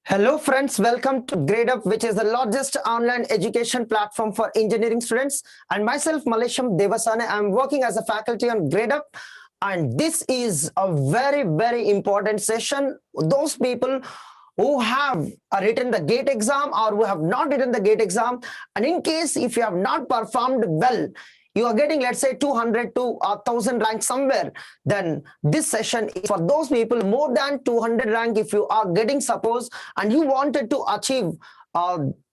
Hello friends, welcome to Gradeup, which is the largest online education platform for engineering students. And myself, Malesham Deva, I'm working as a faculty on Gradeup. And this is a very important session. Those people who have written the GATE exam or who have not written the GATE exam, and in case if you have not performed well, you are getting, let's say, 200 to 1000 rank somewhere, then this session is for those people more than 200 rank. If you are getting, suppose, and you wanted to achieve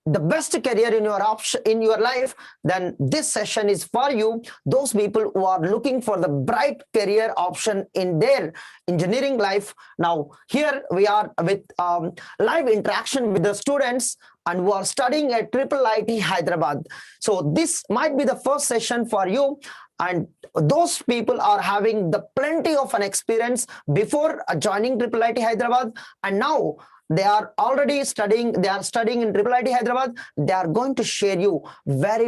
the best career in your option in your life, then this session is for you. Those people who are looking for the bright career option in their engineering life. Now here we are with live interaction with the students and who are studying at IIIT Hyderabad. So this might be the first session for you, and those people are having the plenty of an experience before joining IIIT Hyderabad, and now they are already studying. They are studying in IIIT Hyderabad. They are going to share you very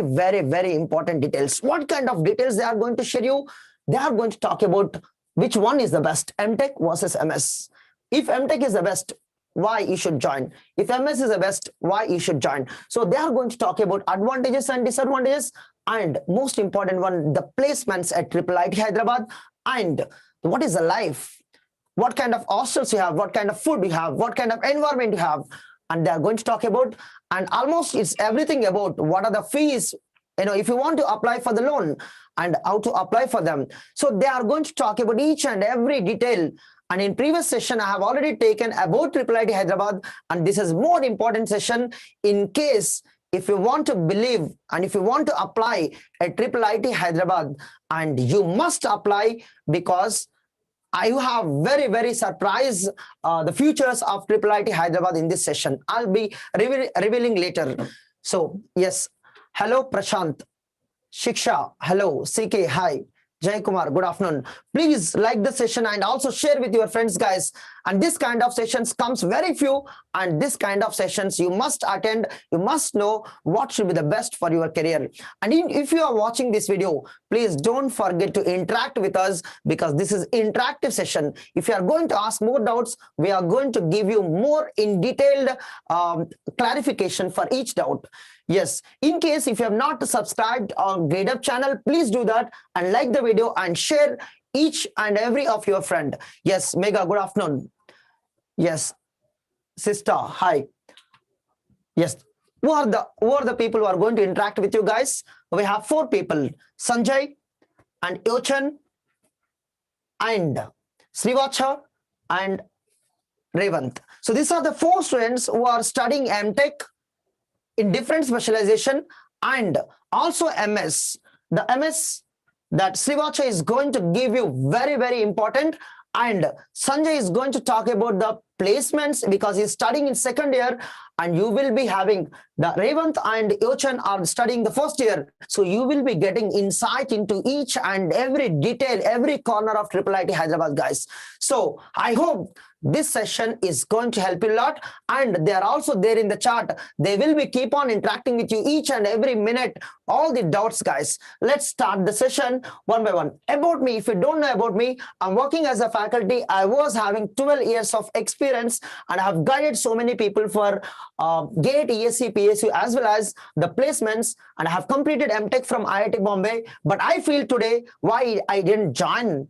important details. What kind of details they are going to share you? They are going to talk about which one is the best, MTech versus MS. If MTech is the best, why you should join. If MS is the best, why you should join. So they are going to talk about advantages and disadvantages, and most important one, the placements at IIIT Hyderabad, and what is the life, what kind of hostels you have, what kind of food you have, what kind of environment you have, and they are going to talk about, and almost it's everything about what are the fees, if you want to apply for the loan and how to apply for them. So they are going to talk about each and every detail. And in previous session, I have already taken about IIIT Hyderabad, and this is more important session in case if you want to believe and if you want to apply at IIIT Hyderabad, and you must apply because I have very surprise the futures of IIIT Hyderabad in this session. I'll be revealing later. So yes, hello Prashant, Shiksha, hello, CK, hi. Jai Kumar, good afternoon. Please like the session and also share with your friends, guys. And this kind of sessions comes very few, and this kind of sessions you must attend. You must know what should be the best for your career. And if you are watching this video, please don't forget to interact with us, because this is interactive session. If you are going to ask more doubts, we are going to give you more in detailed clarification for each doubt. Yes, in case if you have not subscribed on Gradeup channel, please do that and like the video and share each and every of your friend. Yes, Mega, good afternoon. Yes, sister, hi. Yes, who are the people who are going to interact with you guys? We have 4 people: Sanjay and Yochan and Srivacha and Revant. So these are the 4 students who are studying MTech in different specialization, and also MS. The MS that Srivacha is going to give you very important, and Sanjay is going to talk about the placements because he's studying in 2nd year, and you will be having the Revant and Yochan are studying the 1st year. So you will be getting insight into each and every detail, every corner of IIIT Hyderabad, guys. So I hope this session is going to help you a lot, and they are also there in the chat. They will be keep on interacting with you each and every minute, all the doubts, guys. Let's start the session one by one. About me, if you don't know about me, I'm working as a faculty. I was having 12 years of experience, and I have guided so many people for GATE, ESC, PSU, as well as the placements, and I have completed MTech from IIT Bombay. But I feel today why I didn't join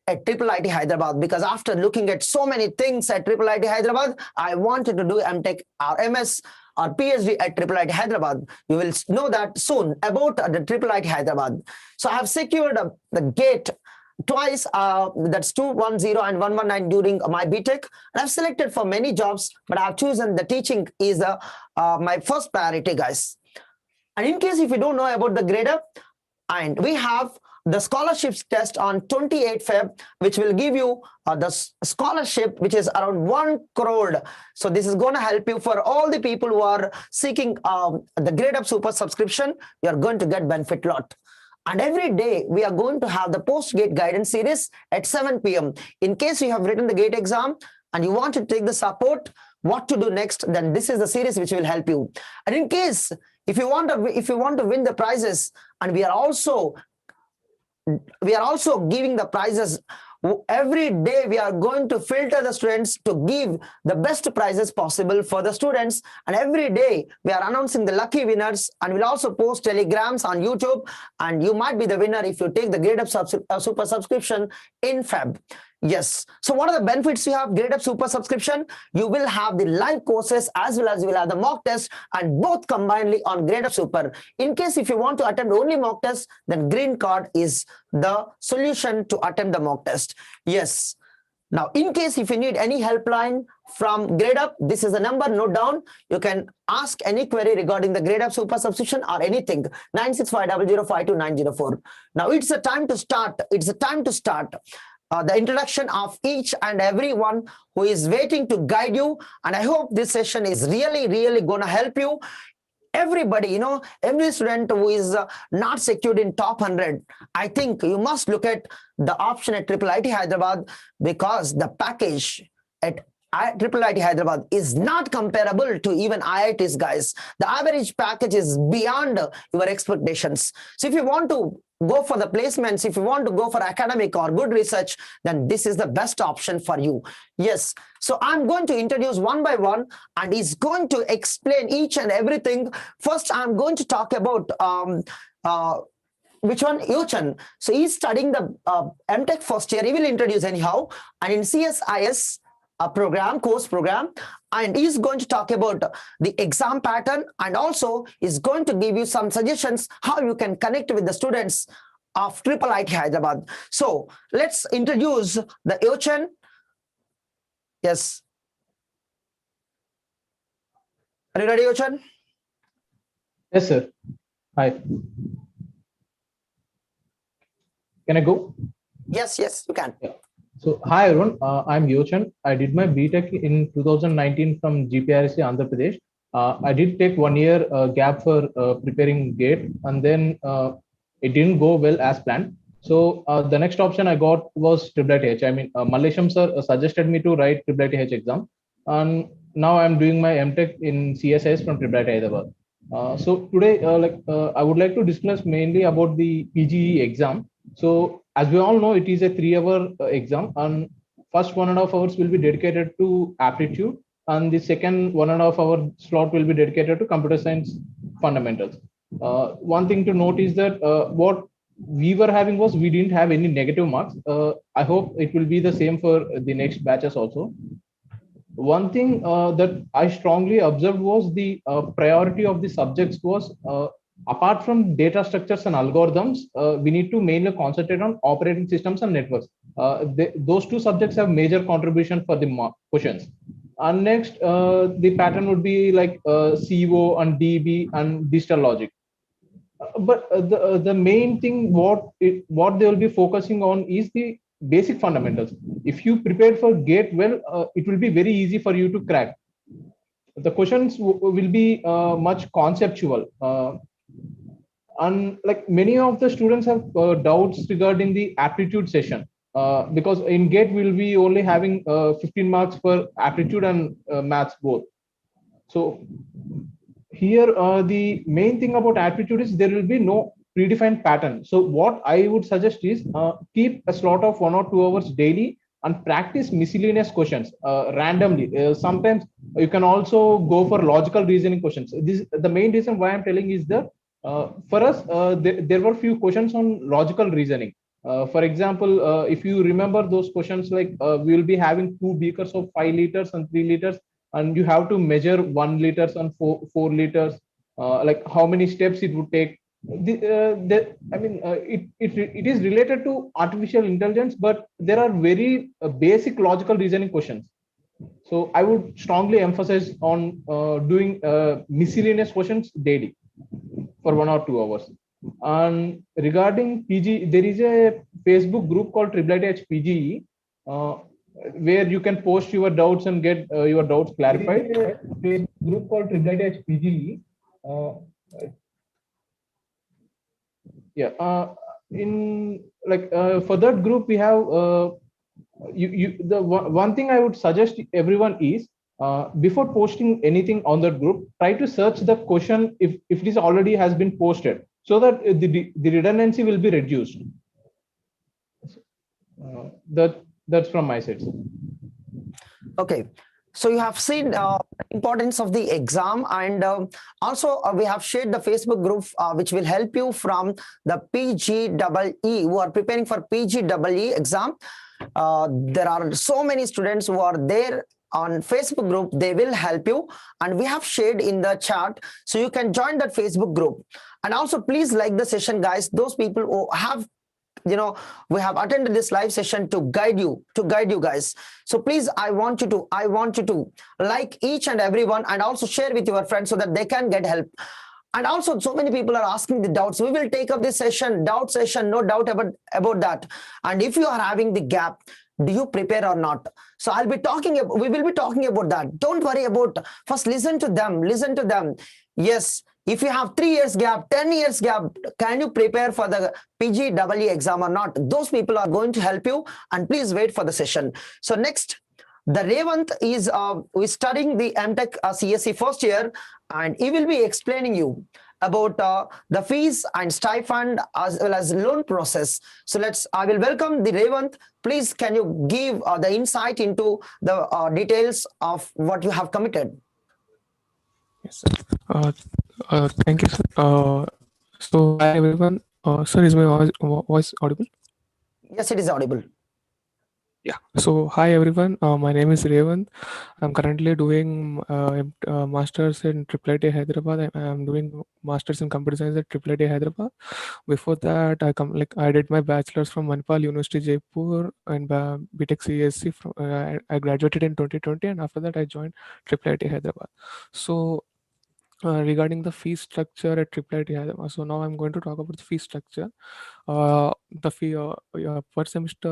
at IIIT Hyderabad, because after looking at so many things at IIIT Hyderabad, I wanted to do MTech or MS or PhD at IIIT Hyderabad. You will know that soon about the IIIT Hyderabad. So I have secured the GATE twice, that's 210 and 119 during my BTech, and I've selected for many jobs, but I've chosen the teaching is my first priority, guys. And in case if you don't know about the Gradeup, and we have the scholarships test on 28 Feb, which will give you the scholarship, which is around 1 crore. So this is going to help you for all the people who are seeking the Gradeup Super subscription. You are going to get benefit lot. And every day we are going to have the post-GATE guidance series at 7 p.m. In case you have written the GATE exam and you want to take the support, what to do next, then this is the series which will help you. And in case if you want to win the prizes, and we are also giving the prizes every day we are going to filter the students to give the best prizes possible for the students, and every day we are announcing the lucky winners, and we'll also post telegrams on YouTube, and you might be the winner if you take the Gradeup Super subscription in Feb. Yes. So what are the benefits you have Gradeup Super subscription? You will have the live courses as well as you will have the mock test, and both combinedly on Gradeup Super. In case if you want to attend only mock test, then green card is the solution to attempt the mock test. Yes. Now, in case if you need any helpline from Gradeup, this is the number, note down. You can ask any query regarding the Gradeup Super subscription or anything. 96500529904. Now, it's the time to start. It's the time to start. The introduction of each and everyone who is waiting to guide you, and I hope this session is really going to help you. Everybody, every student who is not secured in top 100, I think you must look at the option at IIIT Hyderabad, because the package at IIIT Hyderabad is not comparable to even IITs, guys. The average package is beyond your expectations. So if you want to go for the placements, if you want to go for academic or good research, then this is the best option for you. Yes. So I'm going to introduce one by one, and he's going to explain each and everything. First, I'm going to talk about which one? Yochan. So he's studying the MTech first year. He will introduce anyhow. And in CSIS course program, and he's going to talk about the exam pattern, and also is going to give you some suggestions how you can connect with the students of IIIT Hyderabad. So let's introduce the Yochan. Yes. Are you ready, Yochan? Yes, sir. Hi. Can I go? Yes, you can. Yeah. So, hi everyone, I'm Yochan. I did my BTech in 2019 from GPRC, Andhra Pradesh. I did take 1 year gap for preparing GATE, and then it didn't go well as planned. So, the next option I got was IIIT. I mean, Mallesham sir suggested me to write IIIT exam, and now I'm doing my MTech in CSIS from IIIT Hyderabad. So today, I would like to discuss mainly about the PGE exam. So as we all know, it is a 3-hour exam, and first 1.5 hours will be dedicated to aptitude, and the second 1.5 hour slot will be dedicated to computer science fundamentals. One thing to note is that what we were having was we didn't have any negative marks. I hope it will be the same for the next batches also. One thing that I strongly observed was the priority of the subjects was apart from data structures and algorithms, we need to mainly concentrate on operating systems and networks. Those two subjects have major contribution for the questions. And next, the pattern would be like CO and DB and digital logic. But the main thing what they will be focusing on is the basic fundamentals. If you prepare for GATE well, it will be very easy for you to crack. The questions will be much conceptual. And like many of the students have doubts regarding the aptitude session, because in GATE we'll be only having 15 marks for aptitude and maths both. So here the main thing about aptitude is there will be no predefined pattern. So what I would suggest is keep a slot of 1 or 2 hours daily and practice miscellaneous questions randomly. Sometimes you can also go for logical reasoning questions. The main reason why I'm telling is that for us, there were few questions on logical reasoning. For example, if you remember those questions, like we will be having 2 beakers of 5 liters and 3 liters, and you have to measure 1 liters and 4 liters, like how many steps it would take. It is related to artificial intelligence, but there are very basic logical reasoning questions. So I would strongly emphasize on doing miscellaneous questions daily for 1 or 2 hours. And regarding PG, there is a Facebook group called Triplet HPG, where you can post your doubts and get your doubts clarified. Facebook group called Triplet HPG. In like for that group we have the one thing I would suggest everyone is before posting anything on that group, try to search the question if it is already has been posted, so that the redundancy will be reduced. That's from my side, sir. Okay, so you have seen importance of the exam, and also we have shared the Facebook group which will help you from the PGEE who are preparing for PGEE exam. There are so many students who are there on Facebook group. They will help you, and we have shared in the chat, so you can join that Facebook group. And also please like the session, guys. Those people who have, you know, we have attended this live session to guide you guys. So please, I want you to like each and everyone, and also share with your friends so that they can get help. And also, so many people are asking the doubts. We will take up this session, doubt session, no doubt about that. And if you are having the gap, do you prepare or not? So we will be talking about that. Don't worry about, first listen to them. Yes, if you have 3 years gap, 10 years gap, can you prepare for the PGEE exam or not? Those people are going to help you, and please wait for the session. So next, the Revant is studying the MTech CSE first year, and he will be explaining you about the fees and stipend as well as loan process. So I will welcome the Revant. Please, can you give the insight into the details of what you have committed? Yes, sir. Thank you, sir. So, hi everyone. Sir, is my voice audible? Yes, it is audible. Yeah. So, hi everyone. My name is Revant. I'm currently doing masters in IIIT Hyderabad. I'm doing masters in computer science at IIIT Hyderabad. Before that, I did my bachelor's from Manipal University Jaipur and BTech CSC. I graduated in 2020, and after that, I joined IIIT Hyderabad. So, regarding the fee structure at IIIT Hyderabad, so now I'm going to talk about the fee structure. The fee per semester,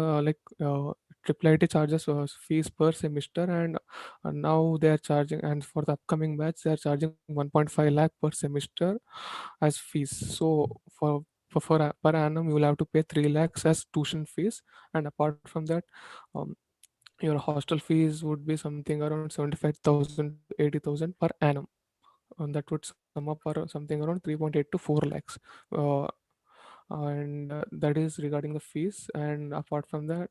IIIT charges fees per semester, and now they are charging, and for the upcoming batch, they are charging 1.5 lakh per semester as fees. So per annum, you will have to pay 3 lakhs as tuition fees, and apart from that, um, your hostel fees would be something around 75,000 to 80,000 per annum, and that would sum up for something around 3.8 to 4 lakhs. Uh, and that is regarding the fees. And apart from that,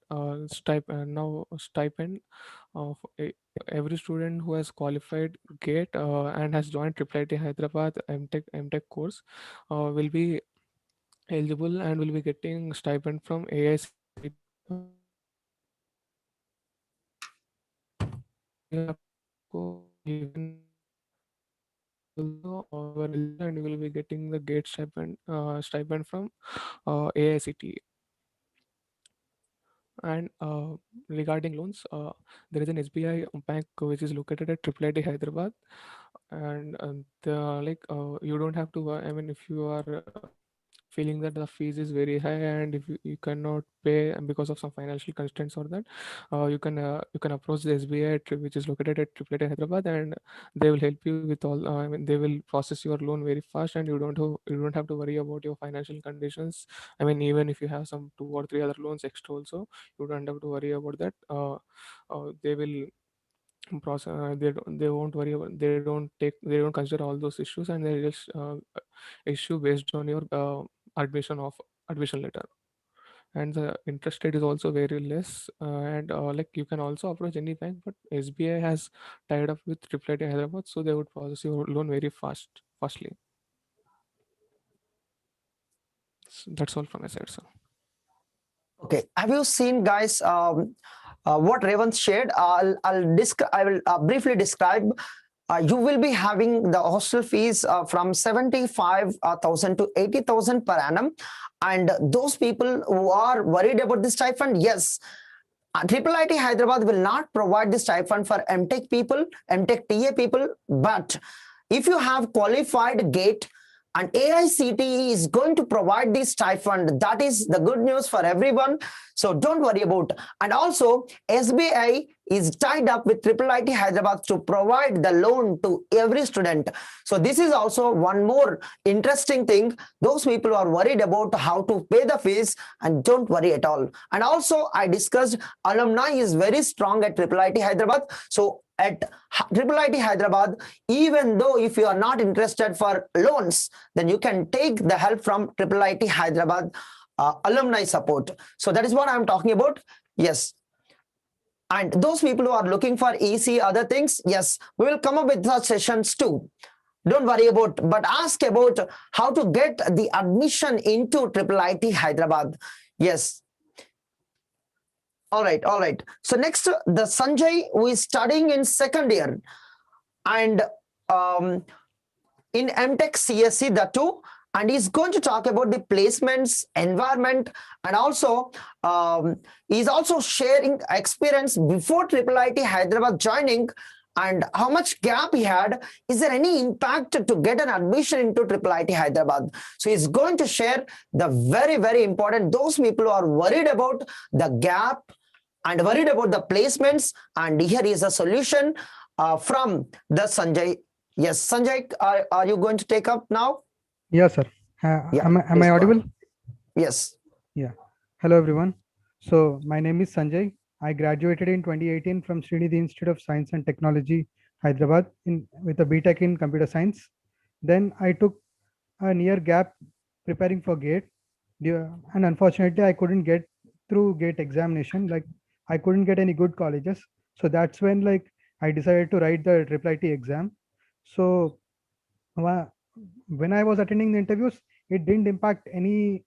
stipend of every student who has qualified gate and has joined IIIT Hyderabad MTech course will be eligible and will be getting stipend from AICTE. You have to even also were eligible, and you will be getting the gate stipend from AICTE. And regarding loans, there is an SBI bank which is located at IIIT Hyderabad, and you don't have to. I mean, if you are feeling that the fees is very high, and if you cannot pay because of some financial constraints or that, you can approach the SBI which is located at IIIT Hyderabad, and they will help you with all. I mean, they will process your loan very fast, and you don't have to worry about your financial conditions. I mean, even if you have some 2 or 3 other loans extra also, you don't have to worry about that. They will process. They won't worry about. They don't consider all those issues, and they just issue based on your admission letter. And the interest rate is also very less, and you can also approach any bank, but SBI has tied up with IIIT Hyderabad, so they would process your loan very fastly. So that's all from my side, sir. Okay, have you seen, guys, what Revant shared? I will briefly describe. You will be having the hostel fees from 75,000 to 80,000 per annum. And those people who are worried about this stipend, yes, IIIT Hyderabad will not provide this stipend for MTech people, MTech TA people, but if you have qualified GATE and AICTE is going to provide this stipend, that is the good news for everyone. So don't worry about. And also, SBI is tied up with IIIT Hyderabad to provide the loan to every student. So this is also one more interesting thing. Those people are worried about how to pay the fees, and don't worry at all. And also, I discussed alumni is very strong at IIIT Hyderabad. So at IIIT Hyderabad, even though if you are not interested for loans, then you can take the help from IIIT Hyderabad alumni support. So that is what I'm talking about. Yes. And those people who are looking for EC, other things, yes, we will come up with such sessions too. Don't worry about, but ask about how to get the admission into IIIT Hyderabad. Yes. All right, all right. So next, the Sanjay, who is studying in second year and in MTech CSC, that too, and he's going to talk about the placements, environment, and also he's also sharing experience before IIIT Hyderabad joining and how much gap he had. Is there any impact to get an admission into IIIT Hyderabad? So he's going to share the very, very important, those people who are worried about the gap and worried about the placements, and here is a solution from the Sanjay. Yes, Sanjay, are you going to take up now? Yes, sir. Yeah, am I audible? Yes. Yeah. Hello, everyone. So my name is Sanjay. I graduated in 2018 from Srinidhi Institute of Science and Technology, Hyderabad, with a BTech in computer science. Then I took a year gap preparing for GATE, and unfortunately, I couldn't get through GATE examination. Like I couldn't get any good colleges. So that's when like I decided to write the IIIT exam. So when I was attending the interviews, it didn't impact any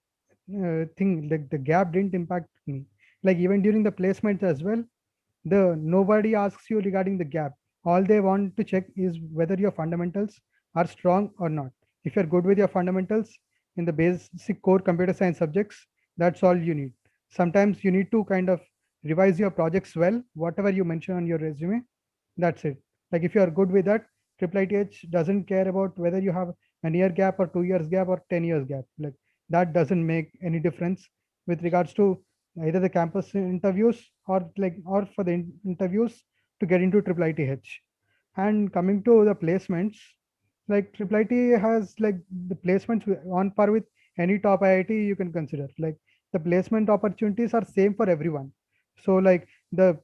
thing. Like the gap didn't impact me. Like even during the placements as well, nobody asks you regarding the gap. All they want to check is whether your fundamentals are strong or not. If you're good with your fundamentals in the basic core computer science subjects, that's all you need. Sometimes you need to kind of revise your projects well, whatever you mention on your resume. That's it. Like if you are good with that, IIIT doesn't care about whether you have a year gap or 2 years gap or 10 years gap. Like that doesn't make any difference with regards to either the campus interviews or for the interviews to get into IIIT. And coming to the placements, like IIIT has like the placements on par with any top IIT you can consider. Like the placement opportunities are same for everyone. So like so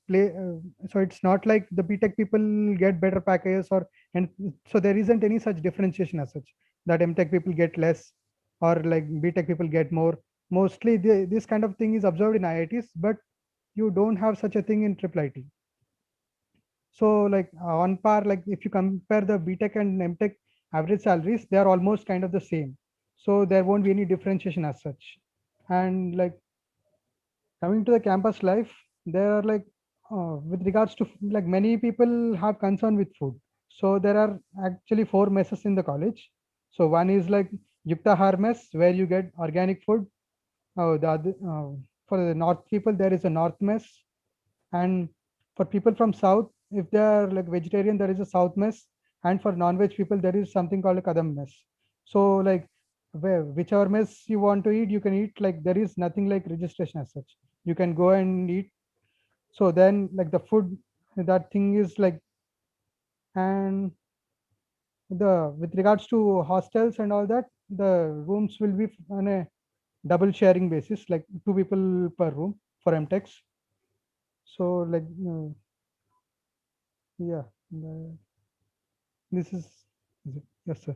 it's not like the BTech people get better packages and so there isn't any such differentiation as such that MTech people get less or like BTech people get more. Mostly this kind of thing is observed in IITs, but you don't have such a thing in IIIT. So like on par, like if you compare the BTech and MTech average salaries, they are almost kind of the same. So there won't be any differentiation as such. And like coming to the campus life, there are like with regards to like many people have concern with food. So there are actually 4 messes in the college. So one is like Yuktahar mess where you get organic food. The other, for the north people, there is a north mess, and for people from south, if they are like vegetarian, there is a south mess, and for non-veg people, there is something called a kadam mess. So like whichever mess you want to eat, you can eat. Like there is nothing like registration as such. You can go and eat. So then like the food, that thing is like, and with regards to hostels and all that, the rooms will be on a double sharing basis, like 2 people per room for MTechs. So like yeah, this is it. Yes, sir.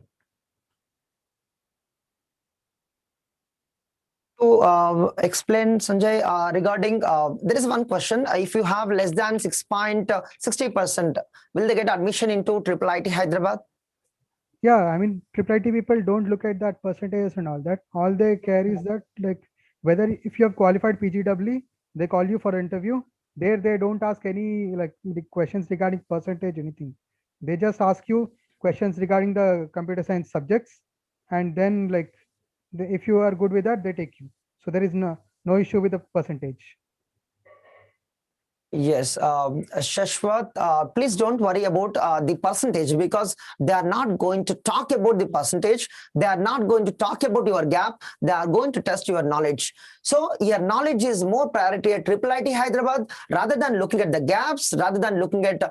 To explain, Sanjay, regarding there is one question. If you have less than 6.60%, will they get admission into IIIT Hyderabad? Yeah, I mean IIIT people don't look at that percentages and all that. All they care is that like whether if you have qualified PGW, they call you for interview. There they don't ask any like the questions regarding percentage, anything. They just ask you questions regarding the computer science subjects, and then like if you are good with that, they take you. So there is no issue with the percentage. Yes, Shashwat, please don't worry about the percentage because they are not going to talk about the percentage. They are not going to talk about your gap. They are going to test your knowledge. So your knowledge is more priority at IIIT Hyderabad rather than looking at the gaps, rather than looking at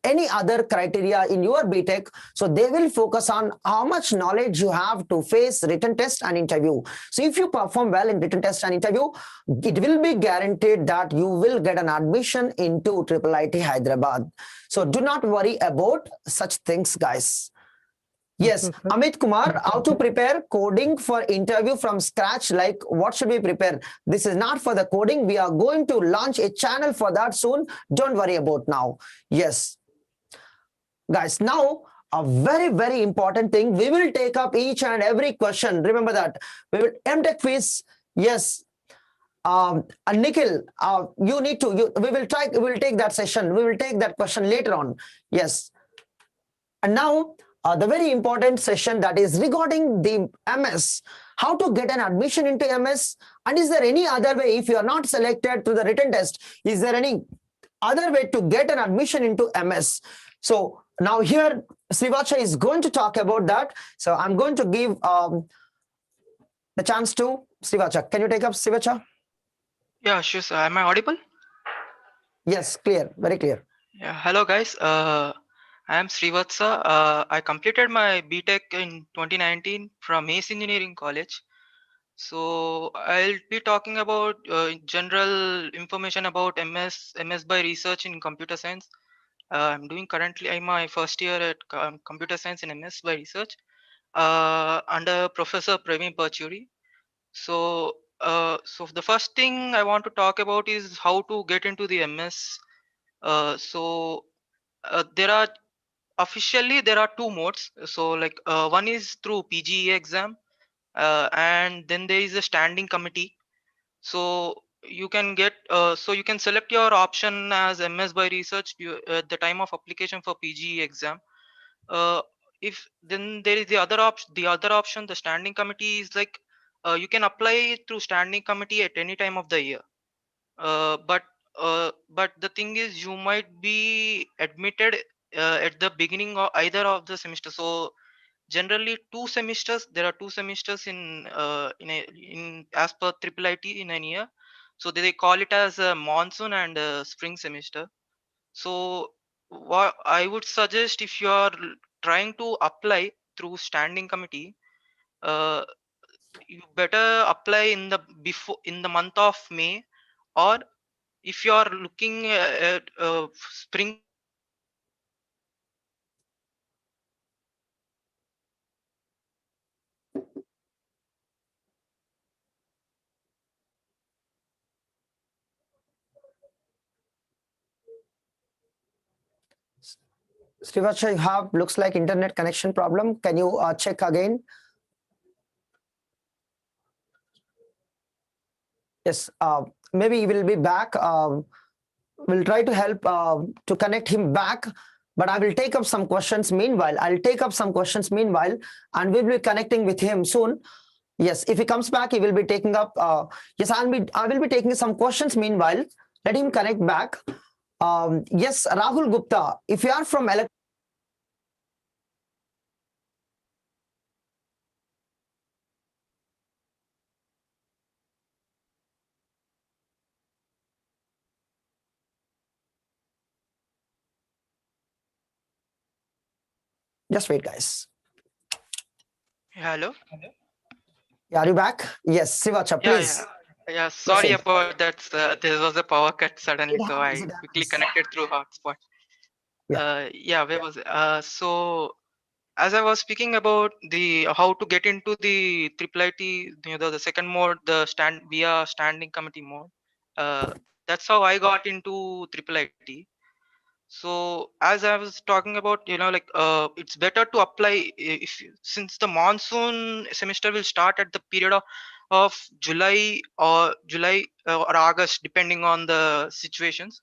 any other criteria in your BTech. So they will focus on how much knowledge you have to face written test and interview. So if you perform well in written test and interview, it will be guaranteed that you will get an admission into IIIT Hyderabad. So do not worry about such things, guys. Yes, So, sir, Amit Kumar, how to prepare coding for interview from scratch? Like, what should we prepare? This is not for the coding. We are going to launch a channel for that soon. Don't worry about now. Yes, guys, now a very important thing. We will take up each and every question. Remember that. We will MTech quiz. Yes. Nikhil, you need to, we will take that session. We will take that question later on. Yes. And now the very important session that is regarding the MS, how to get an admission into MS. And is there any other way, if you are not selected to the written test, is there any other way to get an admission into MS? So now here, Srivacha is going to talk about that. So I'm going to give the chance to Srivacha. Can you take up Srivacha? Yeah, sure, sir. Am I audible? Yes, clear, very clear. Yeah. Hello, guys. I am Srivatsa. I completed my BTech in 2019 from ACE Engineering College. So I'll be talking about general information about MS by research in computer science. I'm doing currently in my first year at computer science in MS by research under Professor Praveen Pachuri. So, so the first thing I want to talk about is how to get into the MS. There are officially there are two modes. So like one is through PGE exam, and then there is a standing committee. So you can get so you can select your option as MS by research at the time of application for PGE exam. uh, if then there is the other option, the standing committee is like you can apply through standing committee at any time of the year, but the thing is you might be admitted at the beginning or either of the semester. So generally there are 2 semesters in as per IIIT in a year. So they call it as a monsoon and a spring semester. So what I would suggest, if you are trying to apply through standing committee, uh, you better apply in the month of May, or if you are looking at spring semester, you can apply in the month of June. Srivacha, you have looks like internet connection problem. Can you check again? Yes, maybe he will be back. We'll try to help to connect him back, but I will take up some questions meanwhile. I'll take up some questions meanwhile, and we will be connecting with him soon. Yes, if he comes back, he will be taking up. Yes, I will be taking some questions meanwhile. Let him connect back. Yes, Rahul Gupta, if you are from just wait, guys. Hello. Are you back? Yes, Srivacha, please. Yeah. Sorry Proceed. about that. There was a power cut suddenly, It so happens, I it quickly happens. connected through hotspot. Yeah. Yeah. Where was it? So as I was speaking about the how to get into the IIIT, the second mode, the via standing committee mode. Uh, that's how I got into IIIT. So as I was talking about, like it's better to apply since the monsoon semester will start at the period of July or August, depending on the situations.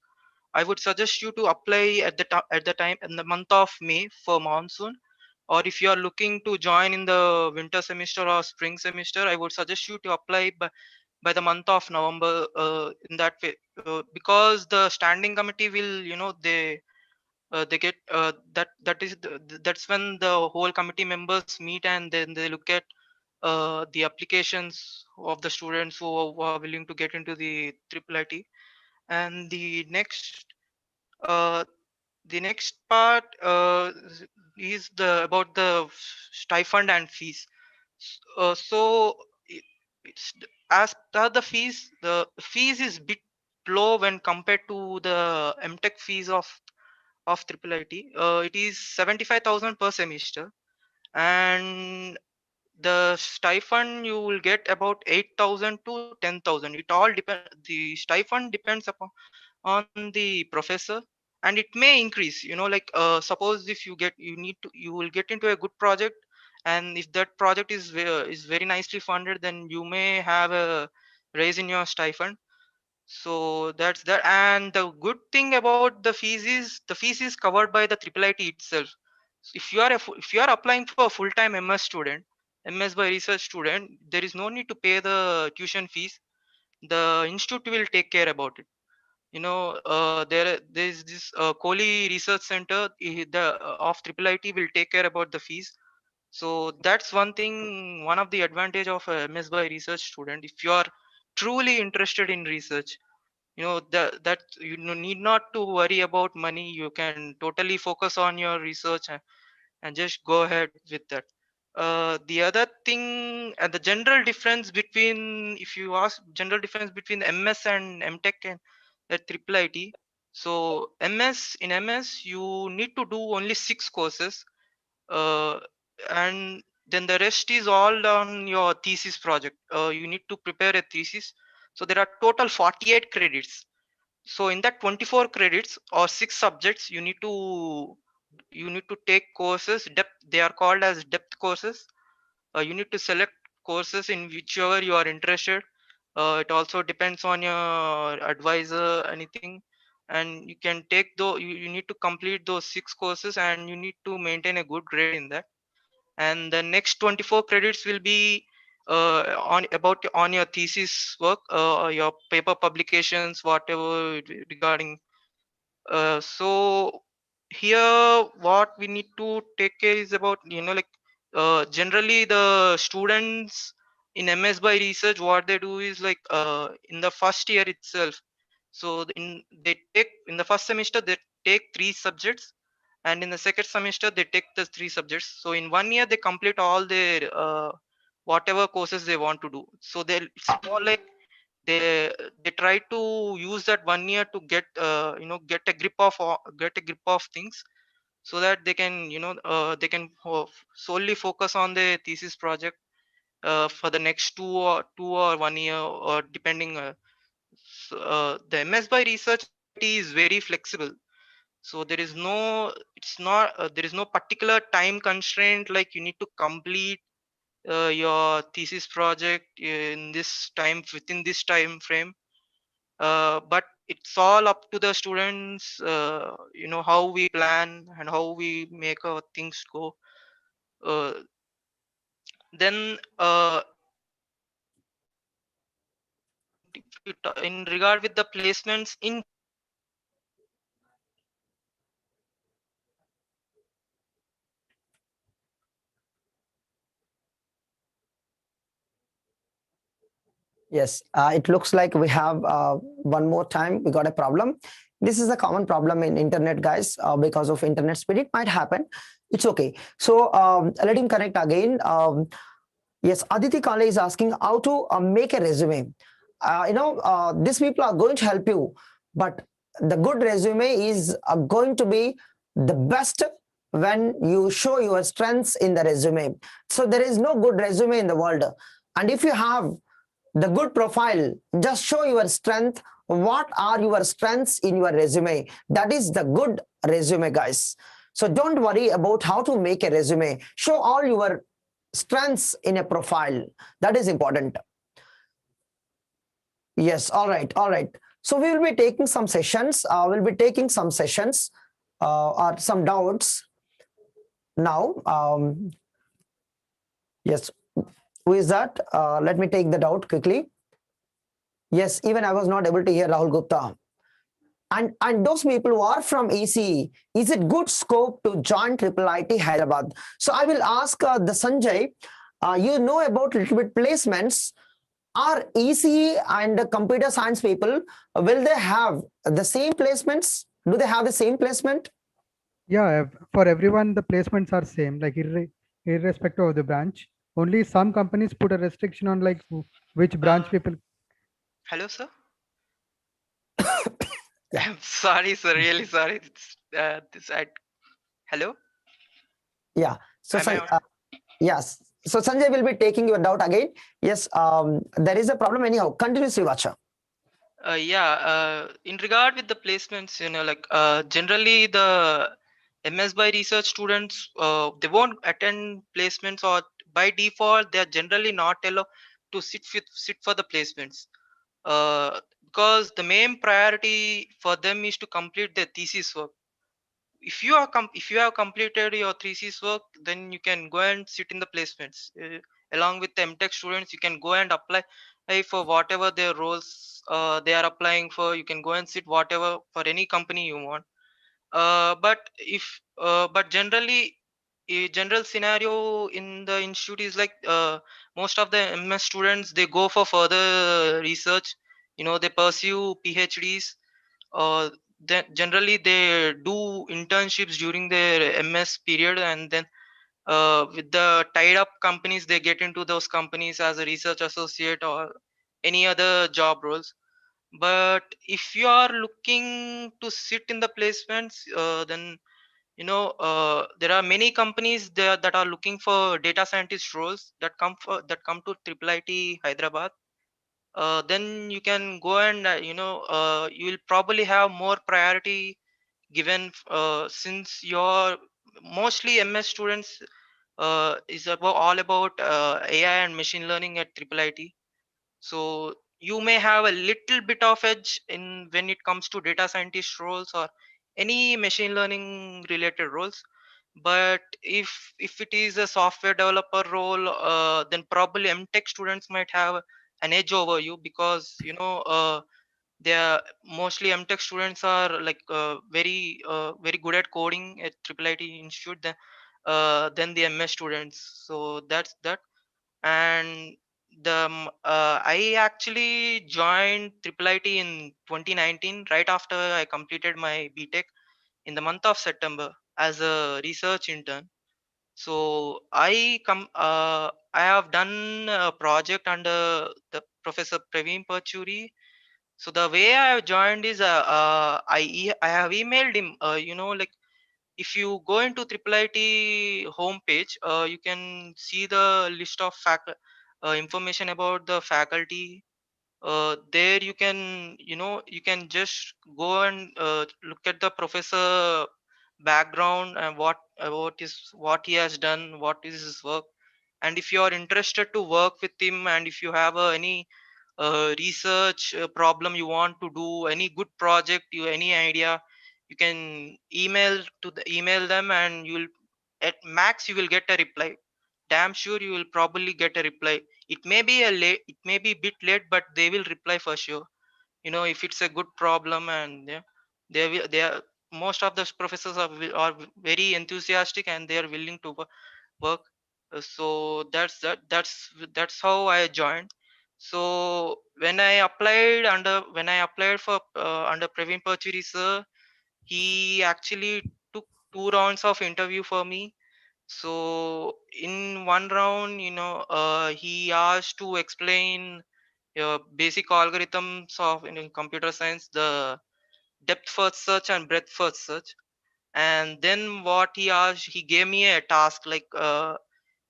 I would suggest you to apply at the time in the month of May for monsoon. Or if you are looking to join in the winter semester or spring semester, I would suggest you to apply by the month of November, in that way, because the standing committee will, they get that's when the whole committee members meet, and then they look at the applications of the students who are willing to get into the IIIT. And uh, the next part is the about the stipend and fees. So it's as per the fees. The fees is bit low when compared to the MTech fees of IIIT. It is 75,000 per semester, and the stipend you will get about 8,000 to 10,000. It all depend. The stipend depends upon on the professor, and it may increase. Like suppose if you will get into a good project, and if that project is very nicely funded, then you may have a raise in your stipend. So that's that. And the good thing about the fees is covered by the triple IT itself. So if you are applying for a full-time MS student, MS by research student, there is no need to pay the tuition fees. The institute will take care about it. There is this Kohli Research Center, the of triple IT will take care about the fees. So that's one thing, one of the advantage of a MS by research student. If you are truly interested in research, that need not to worry about money. You can totally focus on your research, and just go ahead with that. The other thing, the general difference between, if you ask general difference between MS and MTech and the triple IT. So in MS you need to do only 6 courses, uh, and then the rest is all on your thesis project. You need to prepare a thesis. So there are total 48 credits. So in that 24 credits or 6 subjects, you need to take courses depth. They are called as depth courses. You need to select courses in whichever you are interested. It also depends on your advisor, anything. And you can take though you need to complete those 6 courses, and you need to maintain a good grade in that. And the next 24 credits will be on your thesis work, your paper publications, whatever regarding. So here what we need to take care is about, like generally the students in MS by research, what they do is like in the first year itself. So in the first semester they take 3 subjects, and in the second semester they take the 3 subjects. So in 1 year they complete all their whatever courses they want to do. So it's more like they try to use that 1 year to get a grip of things, so that they can solely focus on the thesis project for the next 2 or 1 year, or depending. The MS by research IT is very flexible. So there is no particular time constraint, like you need to complete your thesis project in this time, within this time frame. But it's all up to the students, how we plan and how we make our things go. uh, then in regard with the placements in. Yes, it looks like we have one more time. We got a problem. This is a common problem in internet, guys. Because of internet speed, it might happen. It's okay. So let him connect again. Yes, Aditi Kale is asking how to make a resume. These people are going to help you, but the good resume is going to be the best when you show your strengths in the resume. So there is no good resume in the world. And if you have the good profile, just show your strength. What are your strengths in your resume? That is the good resume, guys. So don't worry about how to make a resume. Show all your strengths in a profile. That is important. Yes, all right, all right. So we will be taking some sessions. We'll be taking some sessions or some doubts now. Yes, who is that? Let me take the doubt quickly. Yes, even I was not able to hear Rahul Gupta. And those people who are from ECE, is it good scope to join IIIT Hyderabad? So I will ask the Sanjay, you know about little bit placements. Are ECE and the computer science people, will they have the same placements? Do they have the same placement? Yeah, for everyone, the placements are same, like irrespective of the branch. Only some companies put a restriction on like which branch people. Hello, sir. I'm sorry, sir. Really sorry. Hello. Yeah. So Am I on? Yes. So Sanjay will be taking your doubt again. Yes, there is a problem anyhow. Continue, Srivacha. In regard with the placements, generally the MS by research students, they won't attend placements, or by default they are generally not allowed to sit for the placements, because the main priority for them is to complete their thesis work. If you have completed your thesis work, then you can go and sit in the placements. Along with the MTech students, you can go and apply for whatever their roles they are applying for. You can go and sit whatever for any company you want. But generally, a general scenario in the institute is like, most of the MS students, they go for further research. They pursue PhDs. Then generally they do internships during their MS period, and then with the tied up companies, they get into those companies as a research associate or any other job roles. But if you are looking to sit in the placements, then there are many companies there that are looking for data scientist roles that come to IIIT Hyderabad. Then you can go and you will probably have more priority given, since your mostly MS students is all about AI and machine learning at IIIT. So you may have a little bit of edge in when it comes to data scientist roles or any machine learning related roles. But if it is a software developer role, then probably MTech students might have an edge over you, because they are mostly MTech students are like very good at coding at IIIT Institute than the MS students. So that's that. And I actually joined IIIT in 2019, right after I completed my BTech in the month of September as a research intern. So I have done a project under the Professor Praveen Pachuri. So the way I have joined is, I have emailed him. Like, if you go into IIIT homepage, you can see the list of information about the faculty. There you can just go and look at the professor background and what he has done, what is his work. And if you are interested to work with him, and if you have any research problem you want to do, any good project, any idea, you can email them, and you'll at max you will get a reply. Damn sure you will probably get a reply. It may be a bit late, but they will reply for sure. If it's a good problem, and yeah, they are most of the professors are very enthusiastic, and they are willing to work. So that's how I joined. So when I applied for under Praveen Pachuri sir, he actually took 2 rounds of interview for me. So in one round, he asked to explain basic algorithms of in computer science, the depth first search and breadth first search. And then what he asked, he gave me a task like,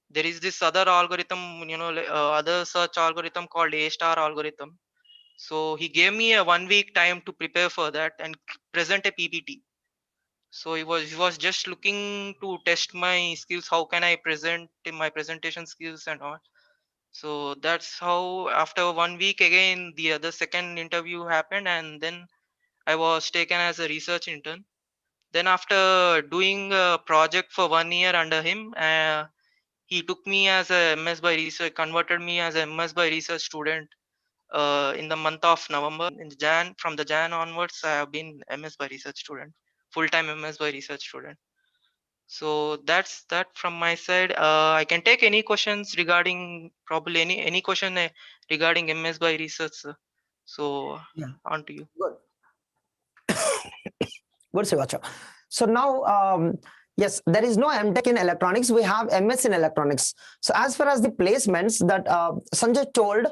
there is this other algorithm, other search algorithm called A star algorithm. So he gave me a 1 week time to prepare for that and present a PPT. So he was just looking to test my skills. How can I present in my presentation skills and all. So that's how after 1 week again the other second interview happened, and then I was taken as a research intern. Then after doing a project for 1 year under him, he took me as a MS by research, converted me as a MS by research student in the month of November. From the Jan onwards, I have been MS by research student, full-time MS by research student. So that's that from my side. I can take any questions regarding probably any question regarding MS by research, sir. So Yeah. on to you. Good. Good, Sivacha. So now, yes, there is no MTech in electronics. We have MS in electronics. So as far as the placements that Sanjay told,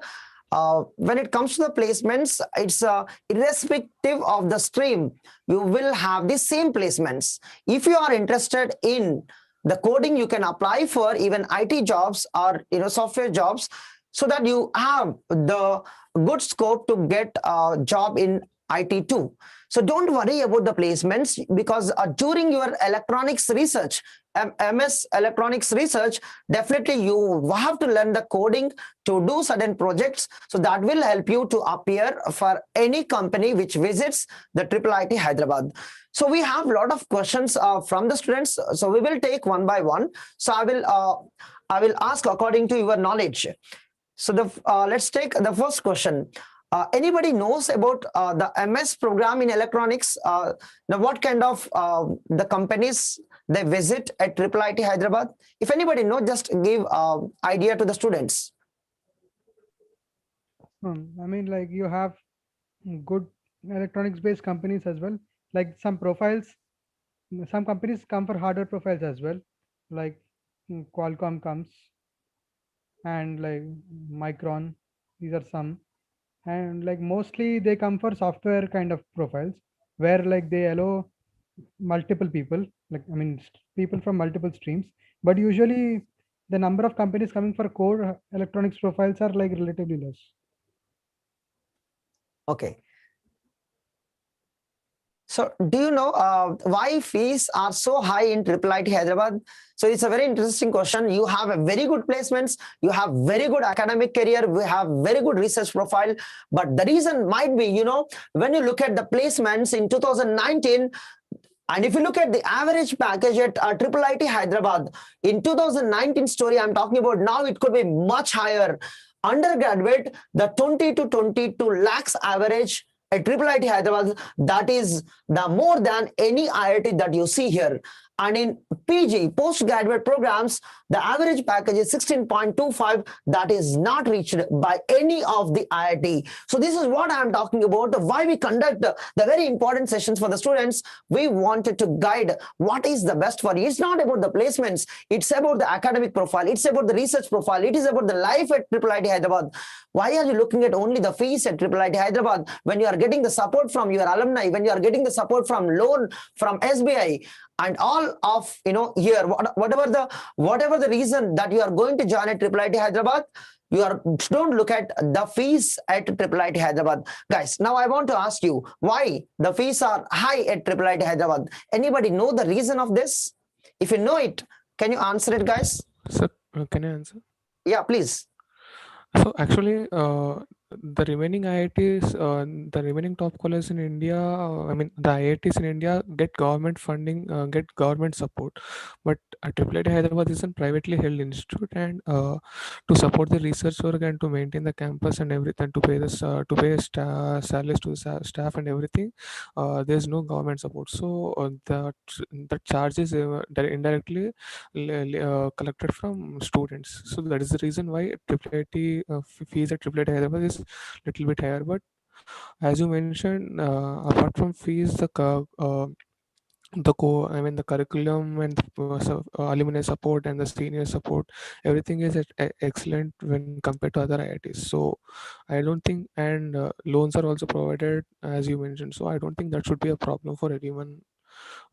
when it comes to the placements, it's irrespective of the stream, you will have the same placements. If you are interested in the coding you can apply for even IT jobs or software jobs, so that you have the good scope to get a job in IT too. So don't worry about the placements, because during your electronics research, MS electronics research, definitely you have to learn the coding to do certain projects. So that will help you to appear for any company which visits the IIIT Hyderabad. So we have a lot of questions from the students. So we will take one by one. So I will ask according to your knowledge. So let's take the first question. Anybody knows about the MS program in electronics? Now, what kind of the companies they visit at IIIT Hyderabad? If anybody knows, just give idea to the students. I mean, like you have good electronics based companies as well. Like some profiles, some companies come for hardware profiles as well. Like Qualcomm comes, and like Micron. These are some. And like mostly they come for software kind of profiles, where like they allow multiple people, like I mean people from multiple streams, but usually the number of companies coming for core electronics profiles are like relatively less. Okay. So do you know why fees are so high in IIIT Hyderabad? So it's a very interesting question. You have a very good placements, you have very good academic career, we have very good research profile, but the reason might be, when you look at the placements in 2019, and if you look at the average package at IIIT Hyderabad in 2019 story I'm talking about, now it could be much higher. Undergraduate, the 20 to 22 lakhs average at IIIT Hyderabad, that is the more than any IIT that you see here. And in PG, postgraduate programs, the average package is 16.25. That is not reached by any of the IIT. So this is what I'm talking about, why we conduct the very important sessions for the students. We wanted to guide what is the best for you. It's not about the placements. It's about the academic profile. It's about the research profile. It is about the life at IIIT Hyderabad. Why are you looking at only the fees at IIIT Hyderabad when you are getting the support from your alumni, when you are getting the support from loan from SBI, and all of here, whatever the reason that you are going to join at IIIT Hyderabad, don't look at the fees at IIIT Hyderabad. Guys, now I want to ask you why the fees are high at IIIT Hyderabad. Anybody know the reason of this? If you know it, can you answer it, guys? Sir, can I answer? Yeah, please. So actually, the remaining IITs, the remaining top colleges in India, I mean the IITs in India get government funding, get government support, but IIIT Hyderabad is a privately held institute, and to support the research work and to maintain the campus and everything, to pay salaries to the staff and everything, there's no government support. So the charges that indirectly collected from students. So that is the reason why IIIT fees at IIIT Hyderabad is little bit higher. But as you mentioned, apart from fees, I mean the curriculum and alumni support and the senior support, everything is excellent when compared to other IITs. So I don't think, and loans are also provided as you mentioned. So I don't think that should be a problem for anyone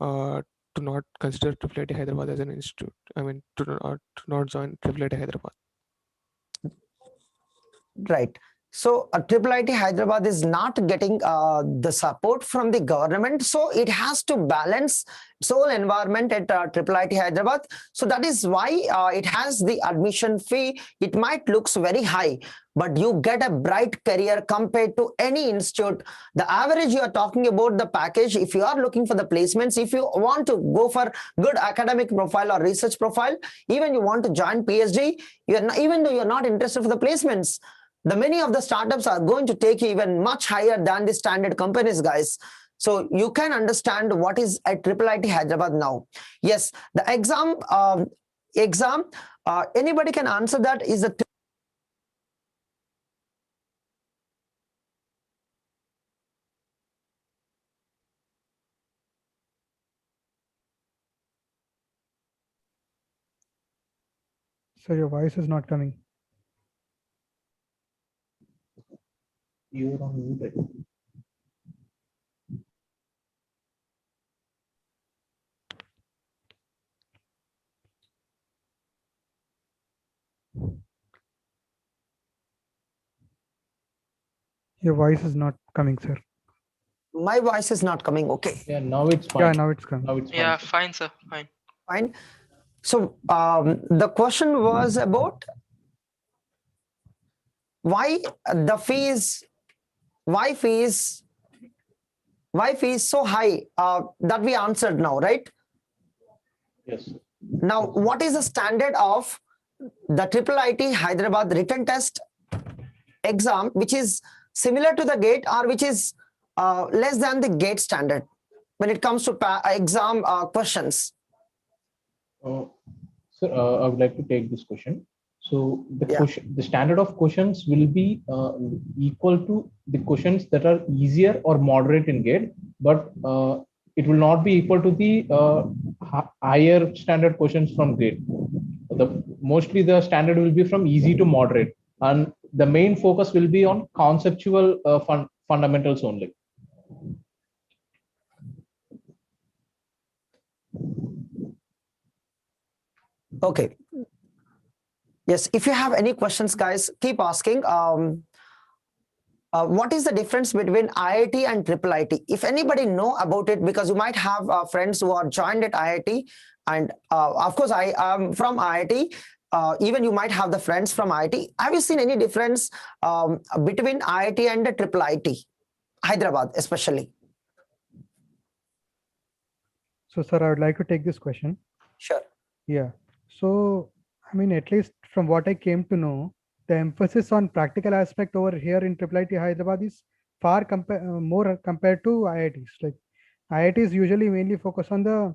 to not consider IIIT Hyderabad as an institute. I mean to not join IIIT Hyderabad. Right. So IIIT Hyderabad is not getting the support from the government. So it has to balance its whole environment at IIIT Hyderabad. So that is why it has the admission fee. It might looks very high, but you get a bright career compared to any institute. The average you are talking about the package, if you are looking for the placements, if you want to go for good academic profile or research profile, even you want to join PhD, even though you're not interested for the placements, the many of the startups are going to take you even much higher than the standard companies, guys. So you can understand what is at IIIT Hyderabad now. Yes, the exam, anybody can answer that. Is the So your voice is not coming. You're on mute. Your voice is not coming, sir. My voice is not coming. Okay, Yeah, now it's fine. Yeah, now it's coming. Now it's fine. Yeah, fine, sir. Fine. fine. So the question was about why the fees, why fees, why fees so high, that we answered now, right? Yes. Now, what is the standard of the IIIT Hyderabad written test exam, which is similar to the GATE or which is less than the GATE standard when it comes to exam questions? Sir, I would like to take this question. So the Yeah. question, the standard of questions will be equal to the questions that are easier or moderate in GATE, but it will not be equal to the higher standard questions from GATE. Mostly the standard will be from easy to moderate, and the main focus will be on conceptual fundamentals only. Okay. Yes, if you have any questions, guys, keep asking. What is the difference between IIT and IIIT? If anybody know about it, because you might have friends who are joined at IIT, and of course I am from IIT. Even you might have the friends from IIT. Have you seen any difference between IIT and the IIIT, Hyderabad especially? So, sir, I would like to take this question. Sure. Yeah. So, I mean, at least from what I came to know, the emphasis on practical aspect over here in IIIT Hyderabad is far more compared to IITs. Like IITs usually mainly focus on the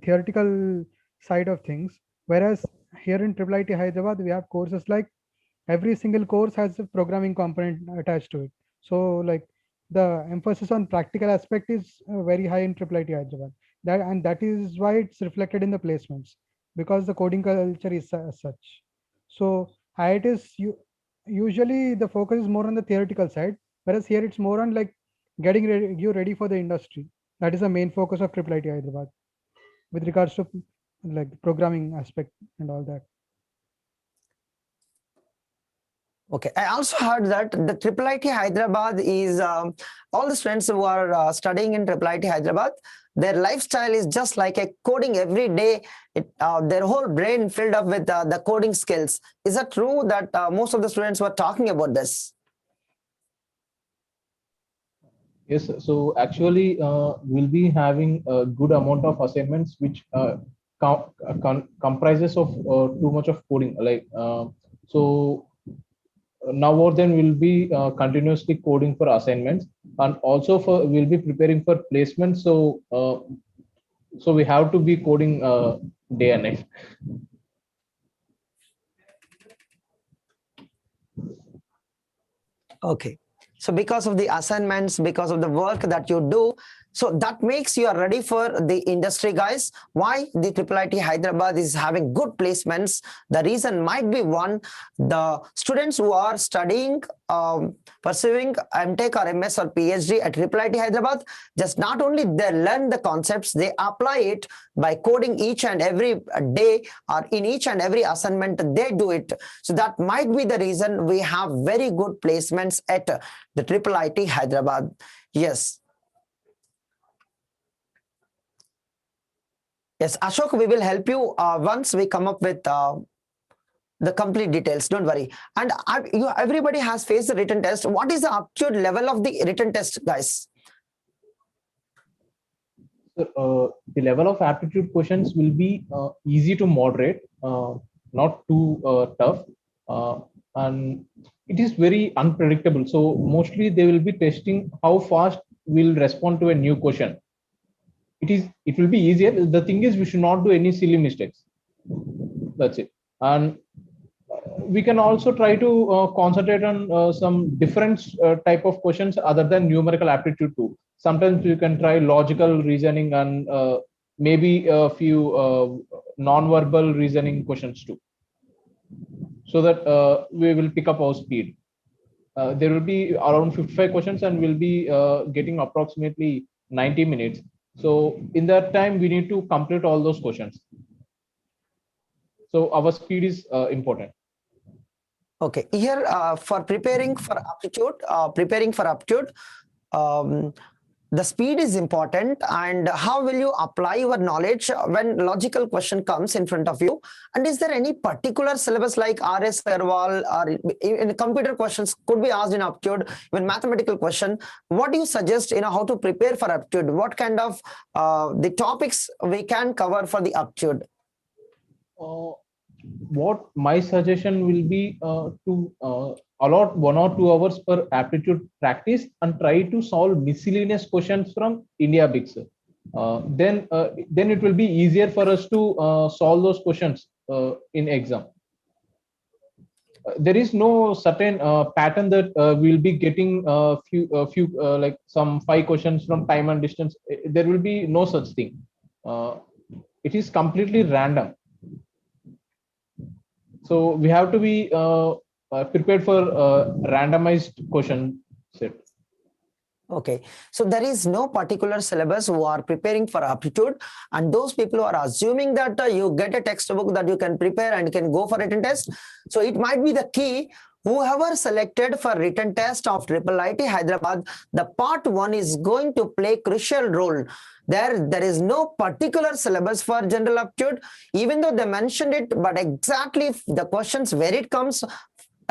theoretical side of things, whereas here in IIIT Hyderabad we have courses like every single course has a programming component attached to it. So like the emphasis on practical aspect is very high in IIIT Hyderabad. That is why it's reflected in the placements, because the coding culture is as such. So IITs usually the focus is more on the theoretical side, whereas here it's more on like getting you ready for the industry. That is the main focus of IIIT Hyderabad with regards to like the programming aspect and all that. Okay, I also heard that the IIIT Hyderabad is all the students who are studying in IIIT Hyderabad, their lifestyle is just like a coding every day. Their whole brain filled up with the coding skills. Is that true that most of the students were talking about this? Yes, so actually we'll be having a good amount of assignments which comprises of too much of coding. So now or then we'll be continuously coding for assignments, and also we'll be preparing for placements. So we have to be coding day and night. Okay. So because of the assignments, because of the work that you do, so that makes you ready for the industry, guys. Why the IIIT Hyderabad is having good placements? The reason might be one, the students who are studying, pursuing MTech or MS or PhD at IIIT Hyderabad, just not only they learn the concepts, they apply it by coding each and every day or in each and every assignment, they do it. So that might be the reason we have very good placements at the IIIT Hyderabad. Yes. Yes, Ashok, we will help you once we come up with the complete details. Don't worry. And everybody has faced the written test. What is the aptitude level of the written test, guys? The level of aptitude questions will be easy to moderate, not too tough, and it is very unpredictable. So mostly they will be testing how fast we'll respond to a new question. It will be easier. The thing is, we should not do any silly mistakes. That's it. And we can also try to concentrate on some different type of questions other than numerical aptitude too. Sometimes you can try logical reasoning and maybe a few non-verbal reasoning questions too, so that we will pick up our speed. There will be around 55 questions and we'll be getting approximately 90 minutes. So in that time, we need to complete all those questions. So our speed is important. Okay, here for preparing for aptitude, um, the speed is important, and how will you apply your knowledge when logical question comes in front of you? And is there any particular syllabus like RS Agarwal or in computer questions could be asked in aptitude, even mathematical question? What do you suggest, how to prepare for aptitude? What kind of the topics we can cover for the aptitude? What my suggestion will be to allot 1 or 2 hours per aptitude practice and try to solve miscellaneous questions from India Big Sir. Then it will be easier for us to solve those questions in exam. There is no certain pattern that we'll be getting few like some 5 questions from time and distance. There will be no such thing. It is completely random. So we have to be prepared for randomized question set. Okay, so there is no particular syllabus who are preparing for aptitude, and those people who are assuming that you get a textbook that you can prepare and can go for written test. So it might be the key. Whoever selected for written test of IIIT Hyderabad, the part 1 is going to play crucial role. There is no particular syllabus for general aptitude, even though they mentioned it, but exactly the questions where it comes,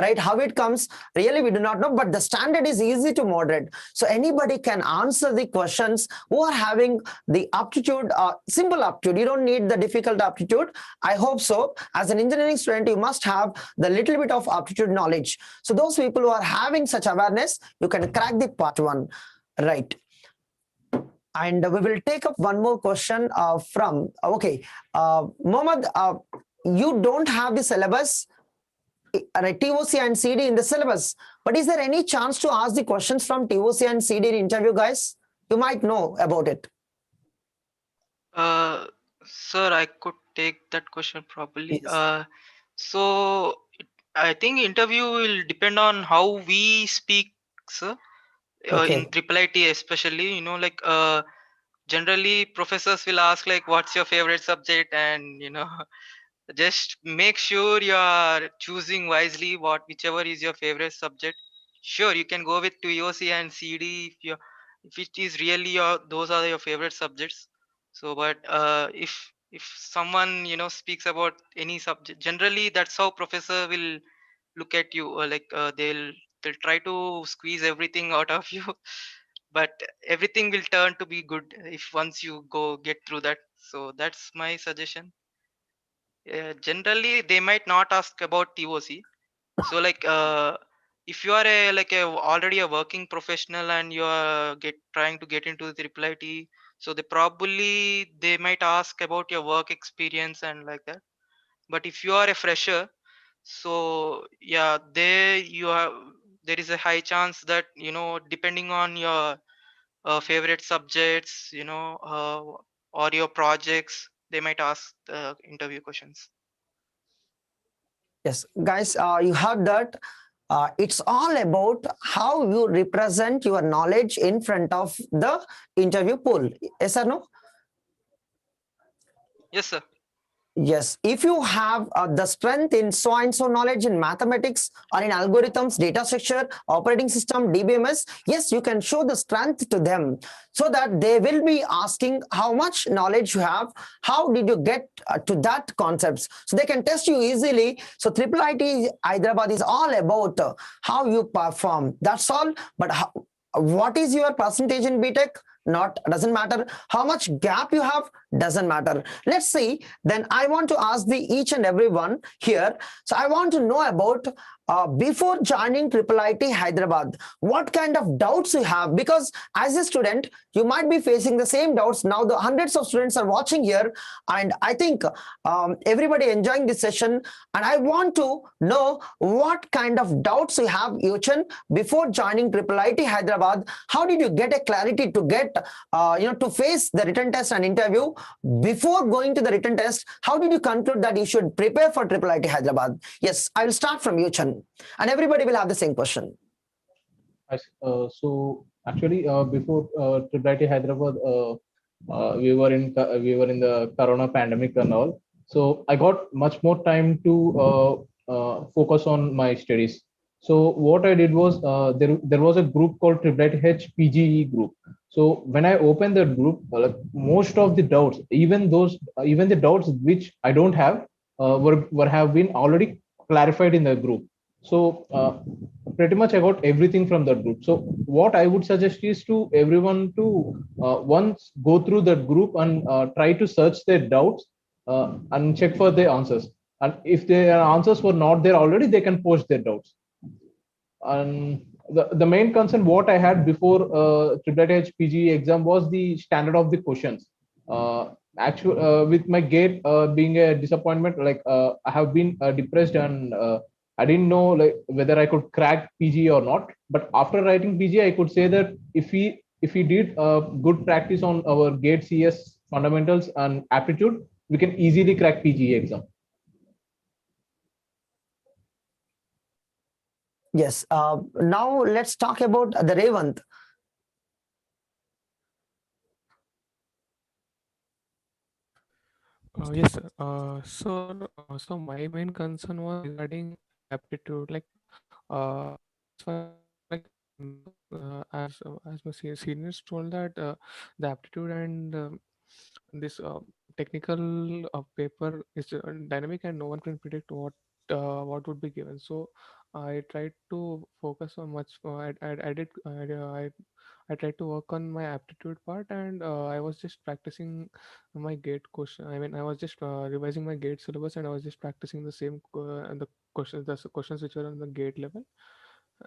right, how it comes, really we do not know, but the standard is easy to moderate. So anybody can answer the questions who are having the aptitude, simple aptitude. You don't need the difficult aptitude. I hope so. As an engineering student, you must have the little bit of aptitude knowledge. So those people who are having such awareness, you can crack the part 1, right? And we will take up one more question from, Mohammed, you don't have the syllabus, TOC and CD in the syllabus, but is there any chance to ask the questions from TOC and CD in interview, guys? You might know about it. Sir, I could take that question probably. Yes. I think interview will depend on how we speak, sir. In Okay. IIIT especially, generally professors will ask like, what's your favorite subject? And, just make sure you are choosing wisely whichever is your favorite subject. Sure, you can go with TOC and CD if it is really those are your favorite subjects. So, but if someone speaks about any subject, generally that's how professor will look at you, or like they'll try to squeeze everything out of you, but everything will turn to be good if once you get through that. So that's my suggestion. Generally they might not ask about TOC. So like if you are already a working professional and you are trying to get into the IIIT, so they might ask about your work experience and like that. But if you are a fresher, so yeah, there is a high chance that depending on your favorite subjects, or your projects, they might ask the interview questions. Yes, guys, you heard that. It's all about how you represent your knowledge in front of the interview pool. Yes or no? Yes, sir. Yes, if you have the strength in so and so knowledge in mathematics or in algorithms, data structure, operating system, DBMS, yes, you can show the strength to them so that they will be asking how much knowledge you have, how did you get to that concepts, so they can test you easily. So IIIT Hyderabad is all about how you perform. That's all. But what is your percentage in BTech? Doesn't matter. How much gap you have doesn't matter. Let's see. Then I want to ask each and every one here. So I want to know about before joining IIIT Hyderabad, what kind of doubts you have? Because as a student, you might be facing the same doubts. Now the hundreds of students are watching here, and I think everybody enjoying this session. And I want to know what kind of doubts you have, Yuchan, before joining IIIT Hyderabad. How did you get a clarity to get to face the written test and interview? Before going to the written test, how did you conclude that you should prepare for IIIT Hyderabad? Yes, I will start from you, Chan, and everybody will have the same question. So actually, before IIIT Hyderabad, we were in the Corona pandemic and all. So I got much more time to focus on my studies. So what I did was there was a group called Triplet HPG Group. So when I opened that group, like most of the doubts, even the doubts which I don't have, were have been already clarified in the group. So pretty much I got everything from that group. So what I would suggest is to everyone to once go through that group and try to search their doubts and check for the answers. And if their answers were not there already, they can post their doubts. And the main concern what I had before Triplet HPG exam was the standard of the questions. Actually, with my gate being a disappointment, like I have been depressed and I didn't know like whether I could crack PG or not. But after writing PG, I could say that if we did good practice on our gate CS fundamentals and aptitude, we can easily crack PG exam. Yes. Now let's talk about the Revant. Yes, sir. So my main concern was regarding aptitude. Like as my seniors told that the aptitude and this technical paper is dynamic and no one can predict what would be given. So I tried to focus on much. I did. I tried to work on my aptitude part, and I was just practicing my gate question. I mean, I was just revising my gate syllabus, and I was just practicing the same the questions which were on the gate level.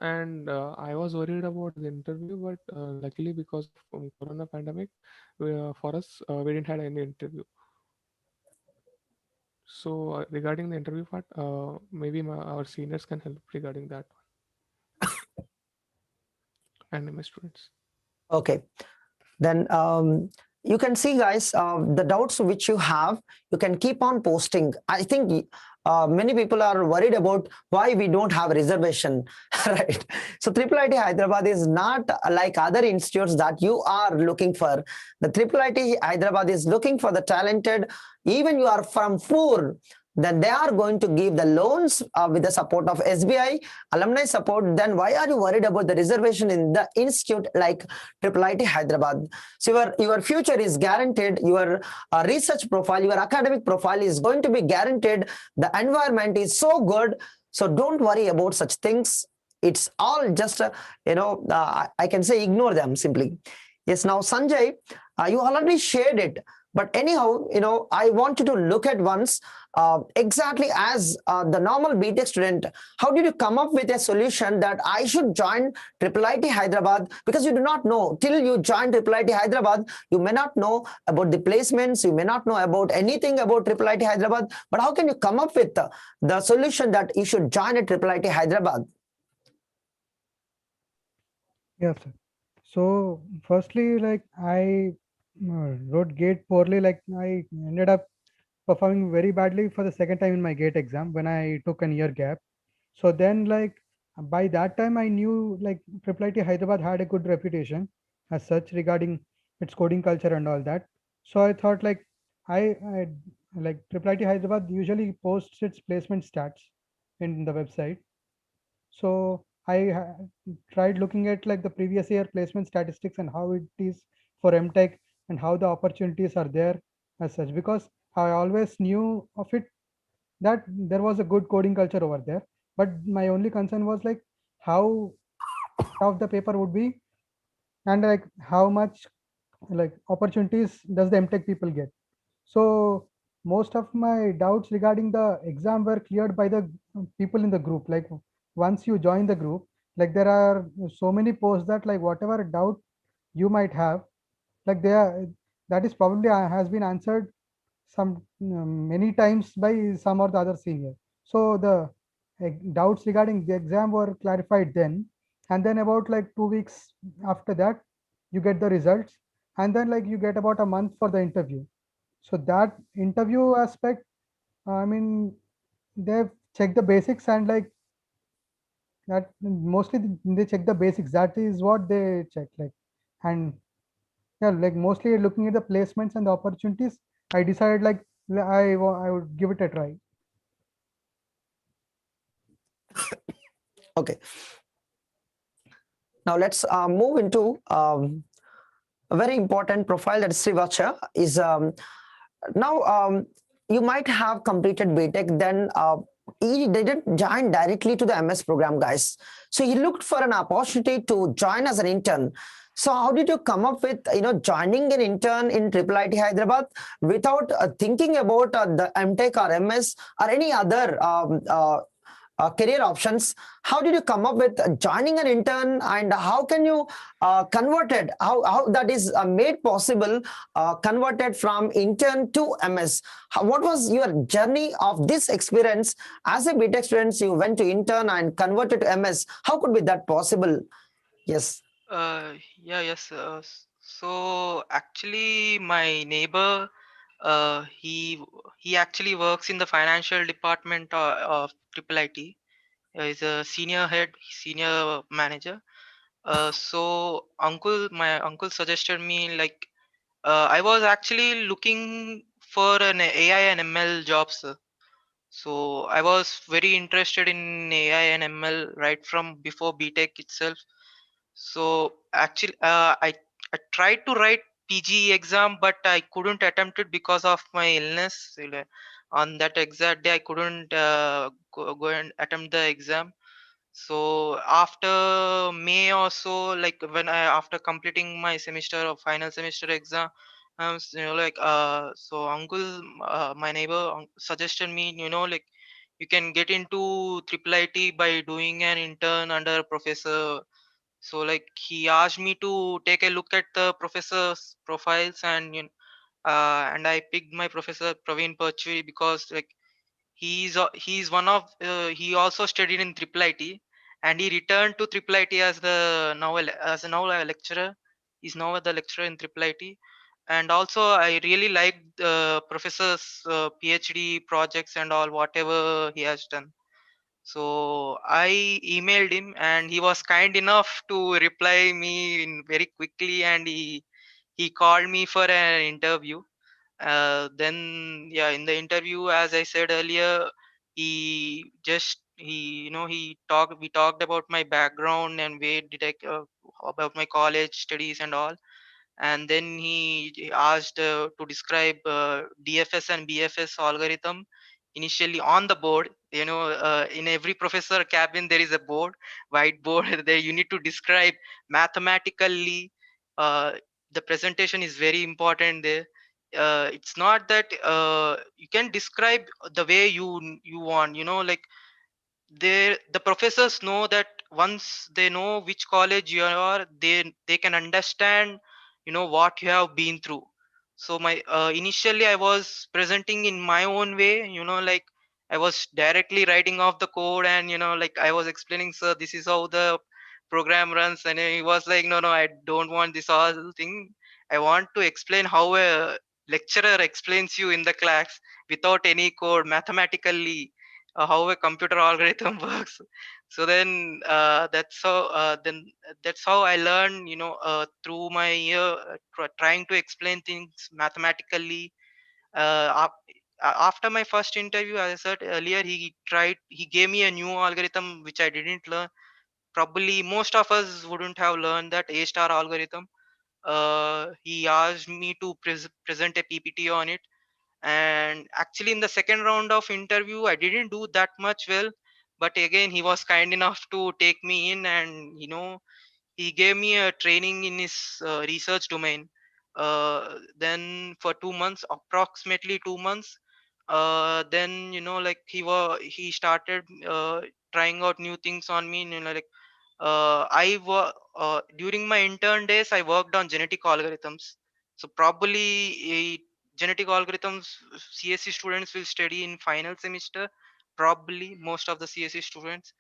And I was worried about the interview, but luckily because of corona pandemic, for us we didn't had any interview. So regarding the interview part, maybe our seniors can help regarding that one, and my students. Okay. Then you can see, guys, the doubts which you have, you can keep on posting. I think many people are worried about why we don't have a reservation, right? So IIIT Hyderabad is not like other institutes that you are looking for. The IIIT Hyderabad is looking for the talented, even you are from poor, then they are going to give the loans with the support of SBI, alumni support. Then why are you worried about the reservation in the institute like IIIT Hyderabad? So your future is guaranteed, your research profile, your academic profile is going to be guaranteed. The environment is so good. So don't worry about such things. It's all just, I can say ignore them simply. Yes, now Sanjay, you already shared it. But anyhow, I want you to look at once exactly as the normal BTech student, how did you come up with a solution that I should join IIIT Hyderabad? Because you do not know till you join IIIT Hyderabad, you may not know about the placements, you may not know about anything about IIIT Hyderabad. But how can you come up with the solution that you should join at IIIT Hyderabad? Yeah, sir. So firstly, like I wrote gate poorly. Like I ended up performing very badly for the second time in my gate exam when I took a year gap. So then, like by that time, I knew like IIIT Hyderabad had a good reputation as such regarding its coding culture and all that. So I thought like I like IIIT Hyderabad usually posts its placement stats in the website. So tried looking at like the previous year placement statistics and how it is for MTech and how the opportunities are there as such, because I always knew of it that there was a good coding culture over there. But my only concern was like how tough the paper would be and like how much like opportunities does the MTech people get. So most of my doubts regarding the exam were cleared by the people in the group. Like once you join the group, like there are so many posts that like whatever doubt you might have, like there that is probably has been answered some many times by some or the other senior. So the doubts regarding the exam were clarified then, and then about like 2 weeks after that, you get the results, and then like you get about a month for the interview. So that interview aspect, I mean, they check the basics and like that mostly they check the basics. That is what they check like, and yeah, like mostly looking at the placements and the opportunities. I decided like I would give it a try. Okay. Now let's move into a very important profile that Srivacha is now you might have completed BTech, then he didn't join directly to the MS program, guys. So he looked for an opportunity to join as an intern. So how did you come up with joining an intern in IIIT Hyderabad without thinking about the MTech or MS or any other career options? How did you come up with joining an intern, and how can you convert it? How that is made possible, converted from intern to MS? What was your journey of this experience as a BTech student? You went to intern and converted to MS. How could be that possible? Yes. Yes. So actually, my neighbor, he actually works in the financial department of IIIT. He's a senior manager. So my uncle suggested me, like, I was actually looking for an AI and ML jobs. So I was very interested in AI and ML right from before BTech itself. So actually, I tried to write PG exam, but I couldn't attempt it because of my illness. On that exact day, I couldn't go and attempt the exam. So after May or so, like when I after completing my semester or final semester exam, so uncle, my neighbor suggested me, like you can get into triple IT by doing an intern under a professor. So like he asked me to take a look at the professors profiles, and and I picked my professor Praveen Perchuri because like he's one of he also studied in triple IT, and he returned to triple IT as the as a now a lecturer. He's now the lecturer in triple IT. And also I really liked the professor's PhD projects and all whatever he has done. So I emailed him, and he was kind enough to reply me in very quickly, and he called me for an interview. Then yeah, in the interview, as I said earlier, he talked we talked about my background and where did I about my college studies and all. And then he asked to describe DFS and BFS algorithm initially on the board. In every professor cabin there is a board, whiteboard there you need to describe mathematically. uh, the presentation is very important there. It's not that you can describe the way you want, like the professors know that once they know which college you are, they can understand what you have been through. So my initially I was presenting in my own way, like I was directly writing off the code, and like I was explaining, sir, this is how the program runs. And he was like, no, I don't want this all thing. I want to explain how a lecturer explains you in the class without any code mathematically, how a computer algorithm works. So then that's how I learned, through my year, trying to explain things mathematically. After my first interview, as I said earlier, he gave me a new algorithm which I didn't learn. Probably most of us wouldn't have learned that A star algorithm. He asked me to present a PPT on it. And actually in the second round of interview I didn't do that much well, but again he was kind enough to take me in, and he gave me a training in his research domain. Then for 2 months, approximately 2 months, then like he started trying out new things on me, like during my intern days I worked on genetic algorithms. So probably genetic algorithms CSE students will study in final semester, probably most of the CSE students.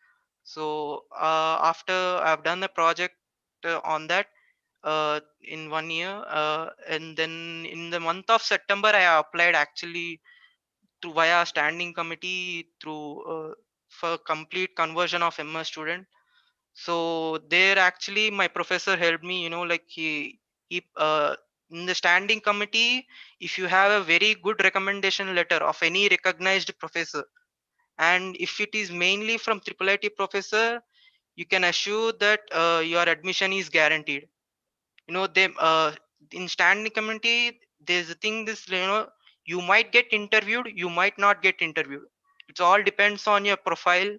So after I've done a project on that in 1 year, and then in the month of September I applied actually to via standing committee through for complete conversion of MS student. So there actually my professor helped me, like he in the standing committee, if you have a very good recommendation letter of any recognized professor, and if it is mainly from triple IT professor, you can assure that your admission is guaranteed. You know, they in standing committee, there's a thing, this, you know, you might get interviewed, you might not get interviewed. It all depends on your profile.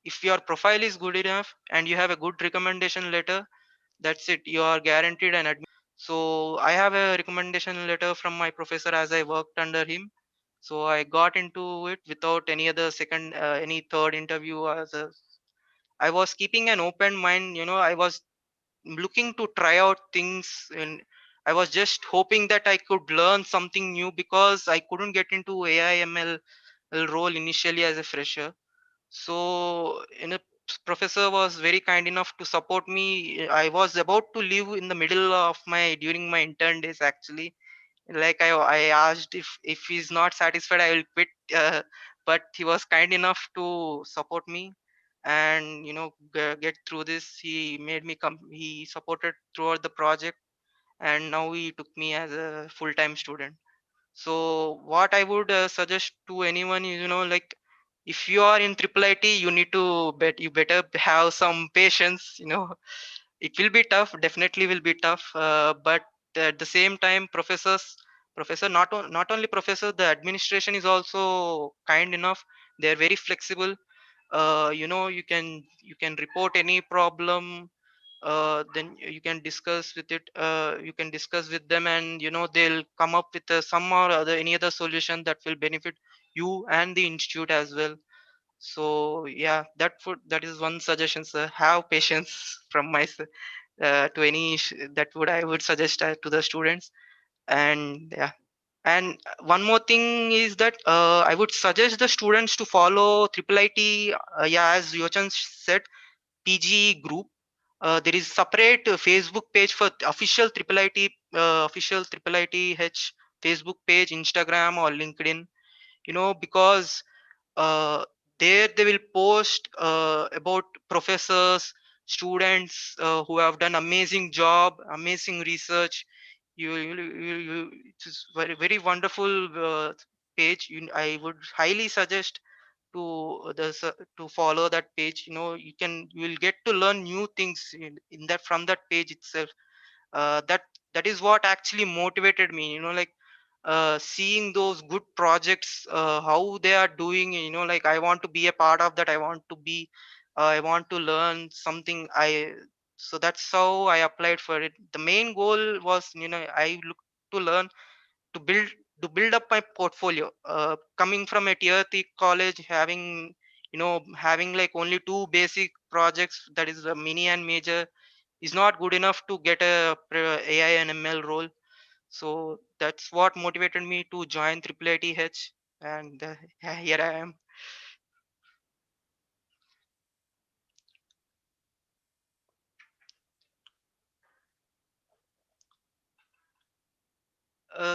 If your profile is good enough and you have a good recommendation letter, that's it, you are guaranteed an admission. So I have a recommendation letter from my professor as I worked under him. So I got into it without any other second any third interview. I was keeping an open mind, you know, I was looking to try out things, and I was just hoping that I could learn something new, because I couldn't get into AI/ML role initially as a fresher. So, you know, professor was very kind enough to support me. I was about to leave in the middle of my during my intern days actually. Like I asked if he's not satisfied, I will quit. But he was kind enough to support me, and you know, get through this. He made me come. He supported throughout the project, and now he took me as a full-time student. So what I would suggest to anyone is, you know, like, if you are in triple IT, you need to you better have some patience. You know, it will be tough, definitely will be tough. But at the same time, professor, not only professor, the administration is also kind enough. They are very flexible. You know, you can report any problem, then you can discuss with it, you can discuss with them, and you know, they'll come up with some or other any other solution that will benefit you and the institute as well. So yeah, that is one suggestion, sir. Have patience from my to any that would I would suggest to the students. And yeah, and one more thing is that I would suggest the students to follow triple IT, yeah, as Yochan said, PG group. There is separate Facebook page for official triple IT, official triple IITH Facebook page, Instagram or LinkedIn. You know, because uh, there they will post about professors, students who have done amazing job, amazing research. It is very very wonderful page. I would highly suggest to follow that page. You know, you will get to learn new things in that from that page itself. That is what actually motivated me, you know, like seeing those good projects, how they are doing, you know, like I want to be a part of that. I want to learn something. So that's how I applied for it. The main goal was, you know, I look to learn, to build up my portfolio. Coming from a tier 3 college, having, you know, having like only two basic projects, that is a mini and major, is not good enough to get a AI and ML role. So that's what motivated me to join Triple IITH, and yeah, here I am.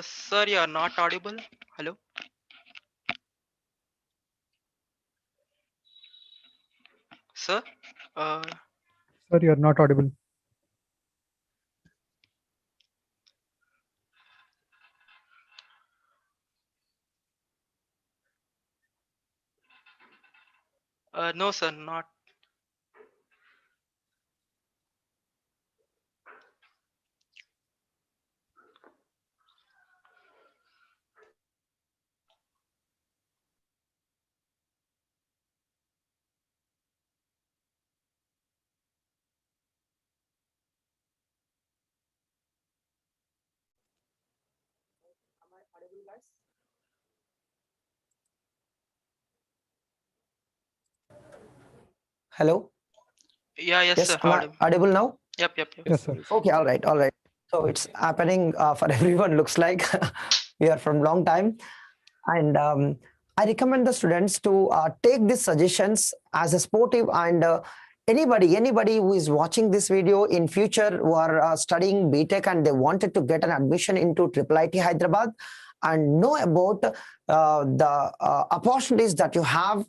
Sir, you are not audible. Hello, sir. Uh, Sir, you are not audible. no, sir, not. Hello. Yeah, yes, Yes, sir. am I Audible. audible now? Yep. Yes, Yes, sir. sir. Okay, all right, all right. So it's happening for everyone, looks like. We are from long time. And I recommend the students to take these suggestions as a sportive, and anybody who is watching this video in future who are studying BTech and they wanted to get an admission into IIIT Hyderabad and know about the opportunities that you have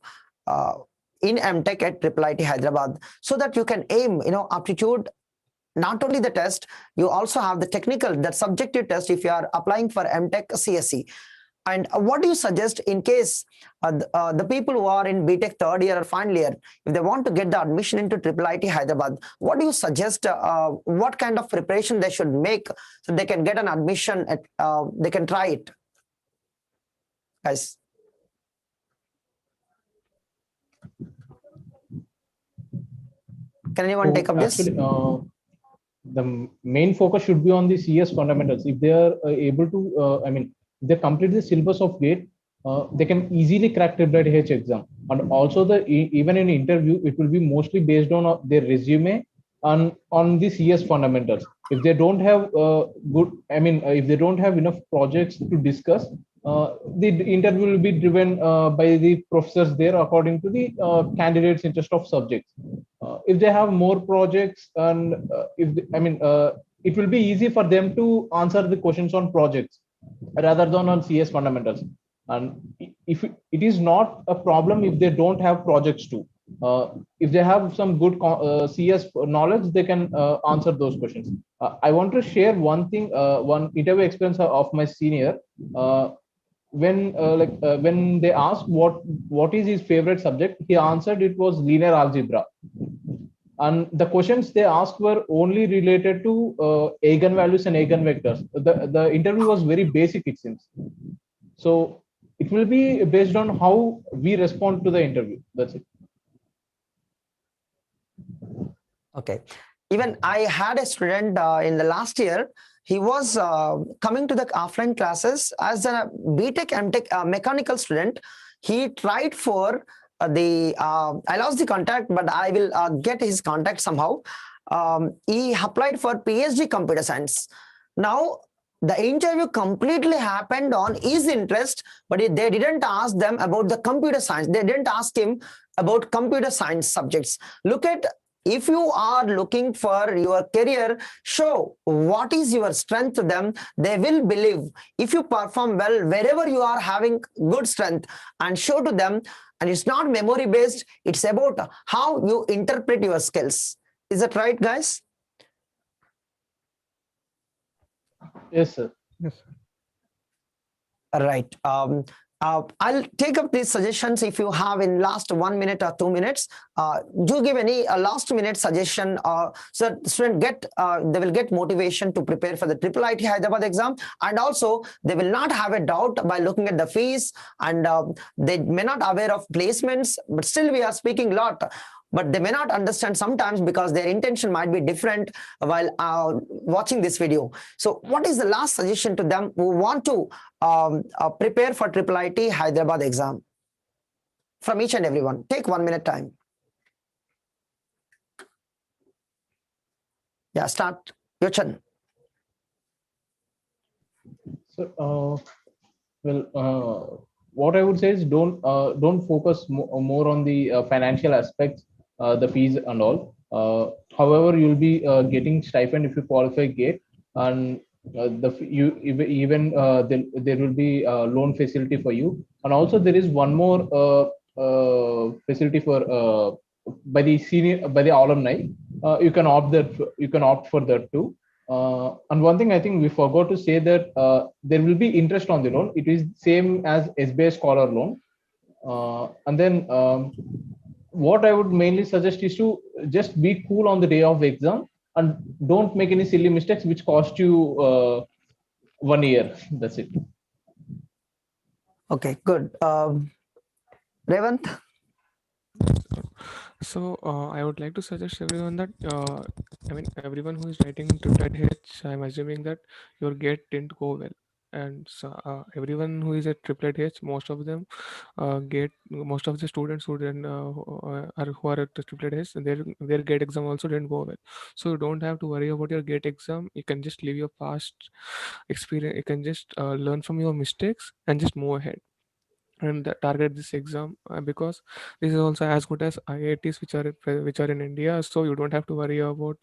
in MTech at IIIT Hyderabad, so that you can aim, you know, aptitude. Not only the test, you also have the technical, that subjective test if you are applying for MTech CSE. And what do you suggest in case the people who are in BTech third year or final year, if they want to get the admission into IIIT Hyderabad, what do you suggest? What kind of preparation they should make so they can get an admission? They can try it, guys. Can anyone take up this? Actually, the main focus should be on the CS fundamentals. If they are able to, they complete the syllabus of GATE, they can easily crack Triplet H exam. And also, even in interview, it will be mostly based on their resume and on the CS fundamentals. If they don't have if they don't have enough projects to discuss, the interview will be driven by the professors there according to the candidates' interest of subjects. If they have more projects, and it will be easy for them to answer the questions on projects rather than on CS fundamentals. And if it is not a problem if they don't have projects too. If they have some good CS knowledge, they can answer those questions. I want to share one thing, one interview experience of my senior. When they asked what is his favorite subject, he answered it was linear algebra. And the questions they asked were only related to eigenvalues and eigenvectors. The interview was very basic, it seems. So it will be based on how we respond to the interview. That's it. Okay. Even I had a student in the last year. He was coming to the offline classes as a BTech MTech mechanical student. He tried for I lost the contact, but I will get his contact somehow. He applied for PhD computer science. Now, the interview completely happened on his interest, but they didn't ask them about the computer science. They didn't ask him about computer science subjects. Look at, if you are looking for your career, show what is your strength to them. They will believe. If you perform well wherever you are having good strength, and show to them, and it's not memory based, it's about how you interpret your skills. Is that right, guys? Yes, sir. Yes, sir. Right. I'll take up these suggestions if you have in last 1 minute or 2 minutes. Do give any last minute suggestion, so student they will get motivation to prepare for the IIIT Hyderabad exam, and also they will not have a doubt by looking at the fees, and they may not aware of placements, but still we are speaking a lot. But they may not understand sometimes because their intention might be different while watching this video. So what is the last suggestion to them who want to prepare for IIIT Hyderabad exam? From each and everyone. Take 1 minute time. Yeah, start. Yochan. So, what I would say is don't focus more on the financial aspects, the fees and all. However, you'll be getting stipend if you qualify GATE, and there will be loan facility for you. And also there is one more facility for by the alumni. You can opt for that too. And one thing I think we forgot to say that there will be interest on the loan. It is same as SBI Scholar loan. And then what I would mainly suggest is to just be cool on the day of exam and don't make any silly mistakes which cost you 1 year. That's it. Okay, good. Revant? So I would like to suggest everyone that everyone who is writing Triplet H, I'm assuming that your gate didn't go well, and so everyone who is at Triplet H, most of them most of the students who didn't who are at the Triplet H, their gate exam also didn't go well. So you don't have to worry about your gate exam. You can just leave your past experience. You can just learn from your mistakes and just move ahead and target this exam, because this is also as good as IITs which are in India. So you don't have to worry about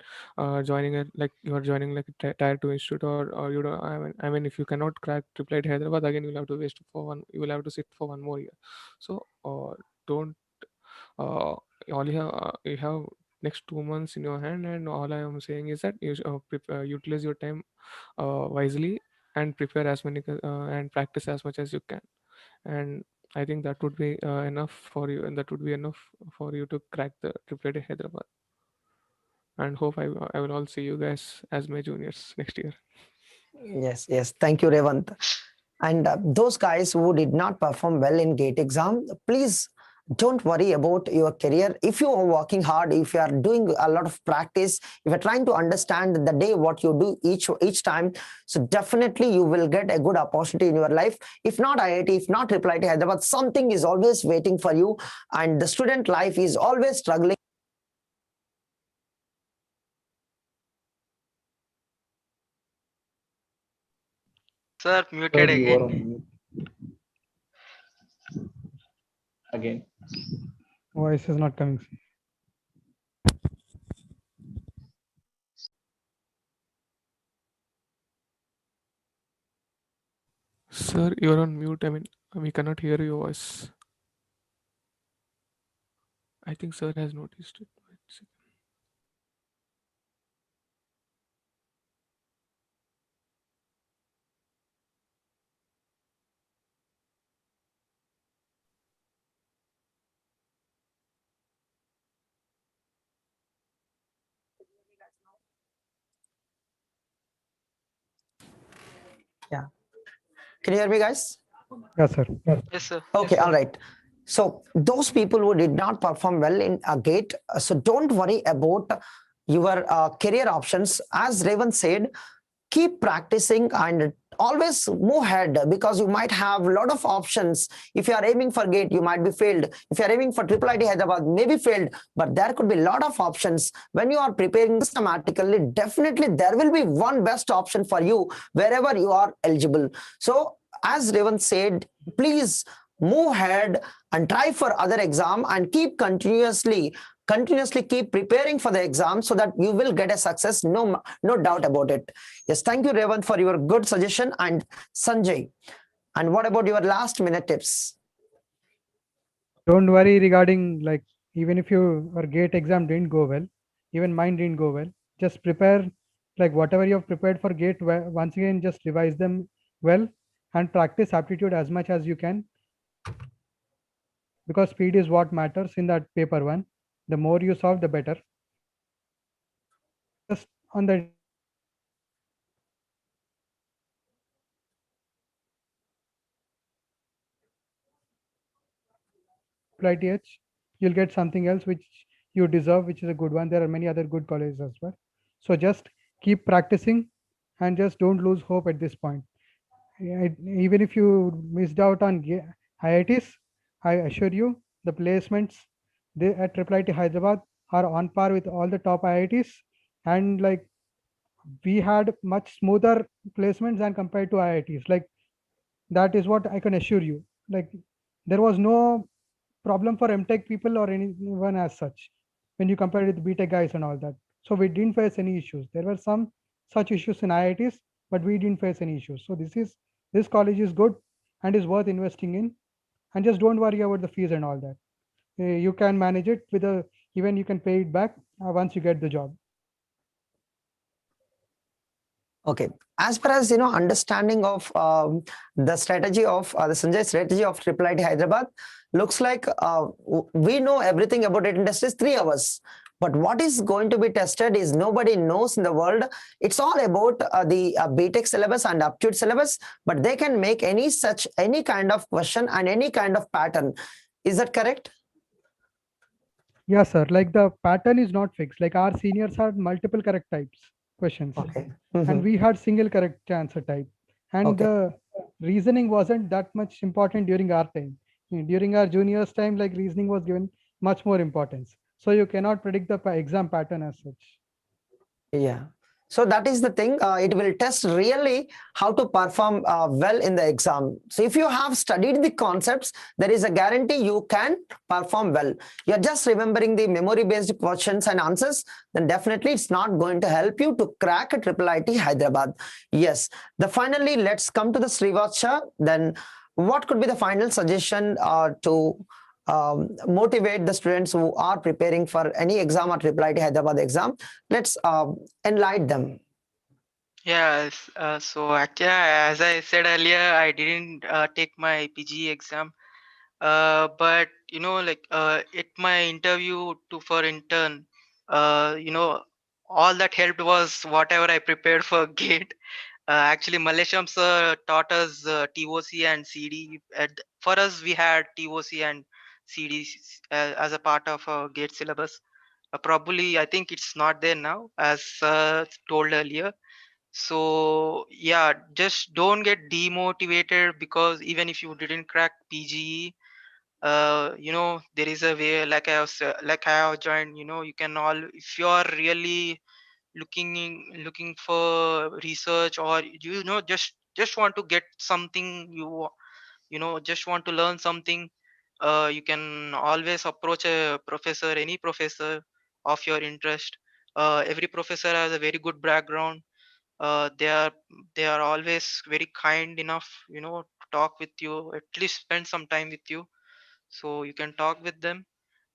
joining it like you are joining like a tier 2 institute, or you don't. I mean, if you cannot crack IIIT Hyderabad, again you'll have to waste for one. You will have to sit for 1 more year. So don't. All you have next 2 months in your hand, and all I am saying is that you utilize your time wisely, and prepare as many and practice as much as you can. And I think that would be enough for you, and that would be enough for you to crack the Triplet Hyderabad. And hope I will all see you guys as my juniors next year. Yes, yes. Thank you, Revant. And those guys who did not perform well in GATE exam, please don't worry about your career. If you are working hard, if you are doing a lot of practice, if you're trying to understand the day what you do each time, so definitely you will get a good opportunity in your life. If not IIT, if not IIIT Hyderabad, something is always waiting for you, and the student life is always struggling. Sir, Sir, muted you are again. on mute again. Voice is not coming. Sir, you're on mute. I mean, we cannot hear your voice. I think sir has noticed it. Wait a second. Yeah. Can you hear me, guys? Yes, sir. Yes, sir. Okay, all right. So those people who did not perform well in a GATE, so don't worry about your career options. As Raven said, keep practicing and always move ahead, because you might have a lot of options. If you are aiming for GATE, you might be failed. If you are aiming for IIIT Hyderabad, maybe failed, but there could be a lot of options. When you are preparing systematically, definitely there will be one best option for you wherever you are eligible. So as Raven said, please move ahead and try for other exam and keep continuously keep preparing for the exam, so that you will get a success, no doubt about it. Yes, thank you, Revant, for your good suggestion. And Sanjay, and what about your last minute tips? Don't worry regarding, like, even if your GATE exam didn't go well, even mine didn't go well, just prepare, like, whatever you have prepared for GATE, once again, just revise them well and practice aptitude as much as you can, because speed is what matters in that paper one. The more you solve, the better. Just on the IITH, you'll get something else which you deserve, which is a good one. There are many other good colleges as well. So just keep practicing and just don't lose hope at this point. Even if you missed out on IITs, I assure you the placements at IIIT Hyderabad are on par with all the top IITs, and like we had much smoother placements than compared to IITs. Like that is what I can assure you. Like there was no problem for MTech people or anyone as such when you compare it with BTech guys and all that. So we didn't face any issues. There were some such issues in IITs, but we didn't face any issues. So this college is good and is worth investing in. And just don't worry about the fees and all that. You can manage it with even you can pay it back once you get the job. Okay, as far as understanding of the strategy of the Sanjay strategy of IIIT Hyderabad, looks like we know everything about it industries 3 hours. But what is going to be tested is nobody knows in the world. It's all about the BTech syllabus and aptitude syllabus, but they can make any kind of question and any kind of pattern. Is that correct? Yes, sir. Like the pattern is not fixed. Like our seniors had multiple correct types questions. Okay. And we had single correct answer type. And Okay. the reasoning wasn't that much important during our time. During our juniors' time, like reasoning was given much more importance. So you cannot predict the exam pattern as such. Yeah. So that is the thing. It will test really how to perform well in the exam. So if you have studied the concepts, there is a guarantee you can perform well. You're just remembering the memory-based questions and answers, then definitely it's not going to help you to crack a IIIT Hyderabad. Yes. Finally, let's come to the Srivacha. Then what could be the final suggestion to motivate the students who are preparing for any exam or IIIT Hyderabad exam? Let's enlighten them. Yes. So actually, as I said earlier, I didn't take my PG exam. But like at my interview for intern, all that helped was whatever I prepared for gate. Actually, Malaysian sir taught us TOC and CD. For us, we had TOC and CD as a part of our gate syllabus. Probably, I think it's not there now, as told earlier. So yeah, just don't get demotivated, because even if you didn't crack PGE, there is a way, like I have joined, you can all, if you are really looking for research, or just want to get something, just want to learn something, you can always approach a professor, any professor of your interest. Every professor has a very good background. They are always very kind enough, to talk with you, at least spend some time with you, so you can talk with them.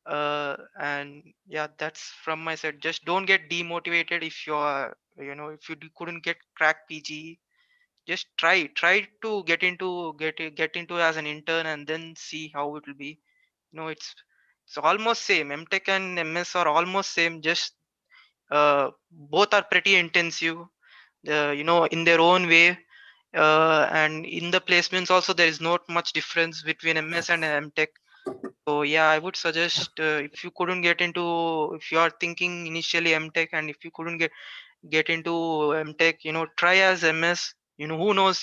And yeah, that's from my side. Just don't get demotivated if you are, if you couldn't crack PG. Just try to get into as an intern, and then see how it will be. It's almost same. MTech and MS are almost same. Just both are pretty intensive, in their own way. And in the placements also, there is not much difference between MS and MTech. So yeah, I would suggest, if you are thinking initially MTech, and if you couldn't get into MTech, try as MS. Who knows?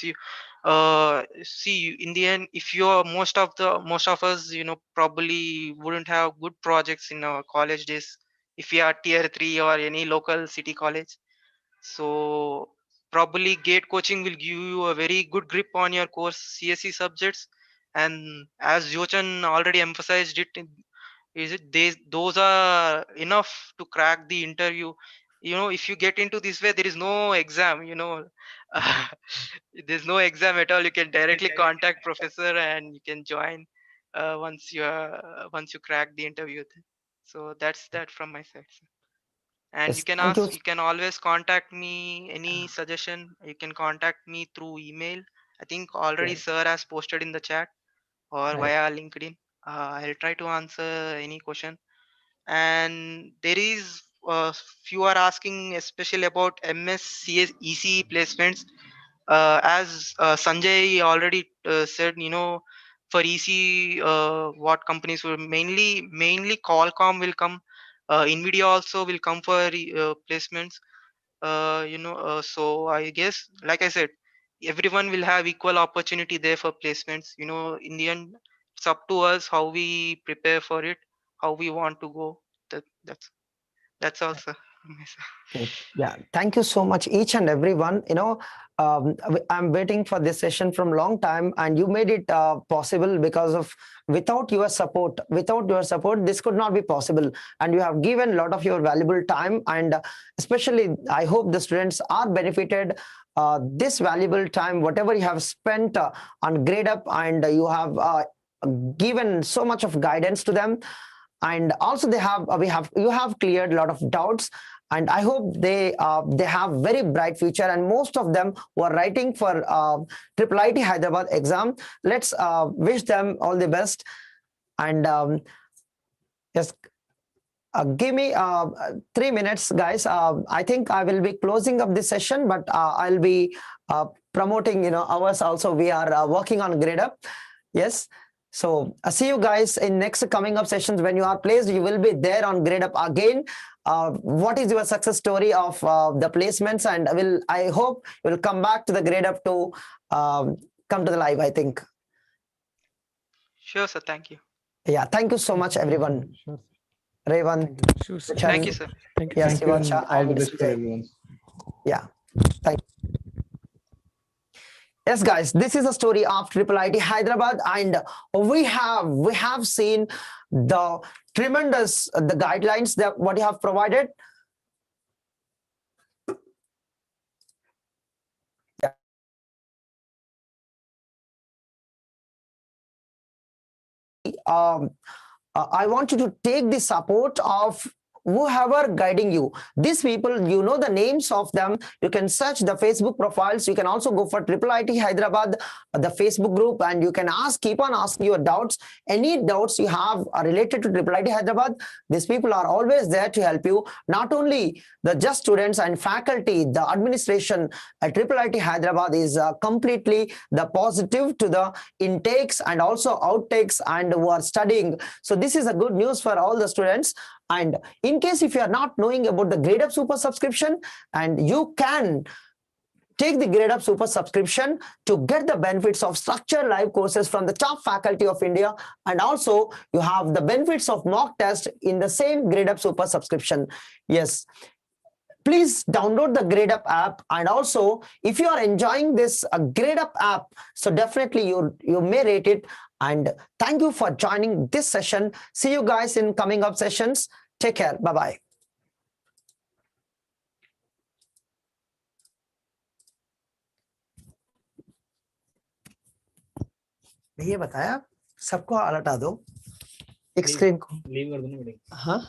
See, in the end, if you are, most of us, probably wouldn't have good projects in our college days if we are tier 3 or any local city college. So probably gate coaching will give you a very good grip on your course CSE subjects. And as Jochan already emphasized it, those are enough to crack the interview. If you get into this way, there is no exam. There's no exam at all. You can directly contact professor and you can join once you crack the interview. So that's that from my side, sir. And Yes, thank you. you can always contact me, any suggestion, you can contact me through email. I think already Yeah, sir has posted in the chat, or right. via LinkedIn. I'll try to answer any question. And there is, few are asking especially about MSCS EC placements. As Sanjay already said, for EC, what companies will mainly Qualcomm will come. Nvidia also will come for placements. So I guess, like I said, everyone will have equal opportunity there for placements. In the end, it's up to us how we prepare for it, how we want to go. That's also. Okay. Yeah, thank you so much, each and everyone. I'm waiting for this session from long time, and you made it possible because of without your support, this could not be possible. And you have given a lot of your valuable time, and especially I hope the students are benefited this valuable time, whatever you have spent on Gradeup, and you have given so much of guidance to them. And also you have cleared a lot of doubts, and I hope they have very bright future, and most of them who are writing for IIIT Hyderabad exam. Let's wish them all the best. And yes, give me 3 minutes, guys. I think I will be closing up this session, but I'll be promoting ours also. We are working on Gradeup. Yes. So see you guys in next coming up sessions. When you are placed, you will be there on Gradeup again. What is your success story of the placements? And I hope you will come back to the Gradeup to come to the live, I think. Sure, sir. Thank you. Yeah. Thank you so much, everyone. Sure. Revant, Sure, sir. Thank you, Chan, sir. Thank you. yes, Thank you, and Sivansha all the and best for Sanjay. everyone. Yeah. Thank you. Yes, guys, this is a story of IIIT Hyderabad, and we have seen the tremendous the guidelines that what you have provided. I want you to take the support of whoever guiding you. These people, you know the names of them. You can search the Facebook profiles. You can also go for IIIT Hyderabad, the Facebook group, and you can keep on asking your doubts. Any doubts you have are related to IIIT Hyderabad, these people are always there to help you. Not only the just students and faculty, the administration at IIIT Hyderabad is completely the positive to the intakes and also outtakes and who are studying. So this is a good news for all the students. And in case if you are not knowing about the Gradeup Super subscription, and you can take the Gradeup Super subscription to get the benefits of structured live courses from the top faculty of India, and also you have the benefits of mock test in the same Gradeup Super subscription. Yes, please download the Gradeup app, and also if you are enjoying this Gradeup app, so definitely you may rate it. And thank you for joining this session. See you guys in coming up sessions. Take care. Bye-bye. ये बताया सबको हटा दो एक screen को leave कर दो ना मीटिंग। हाँ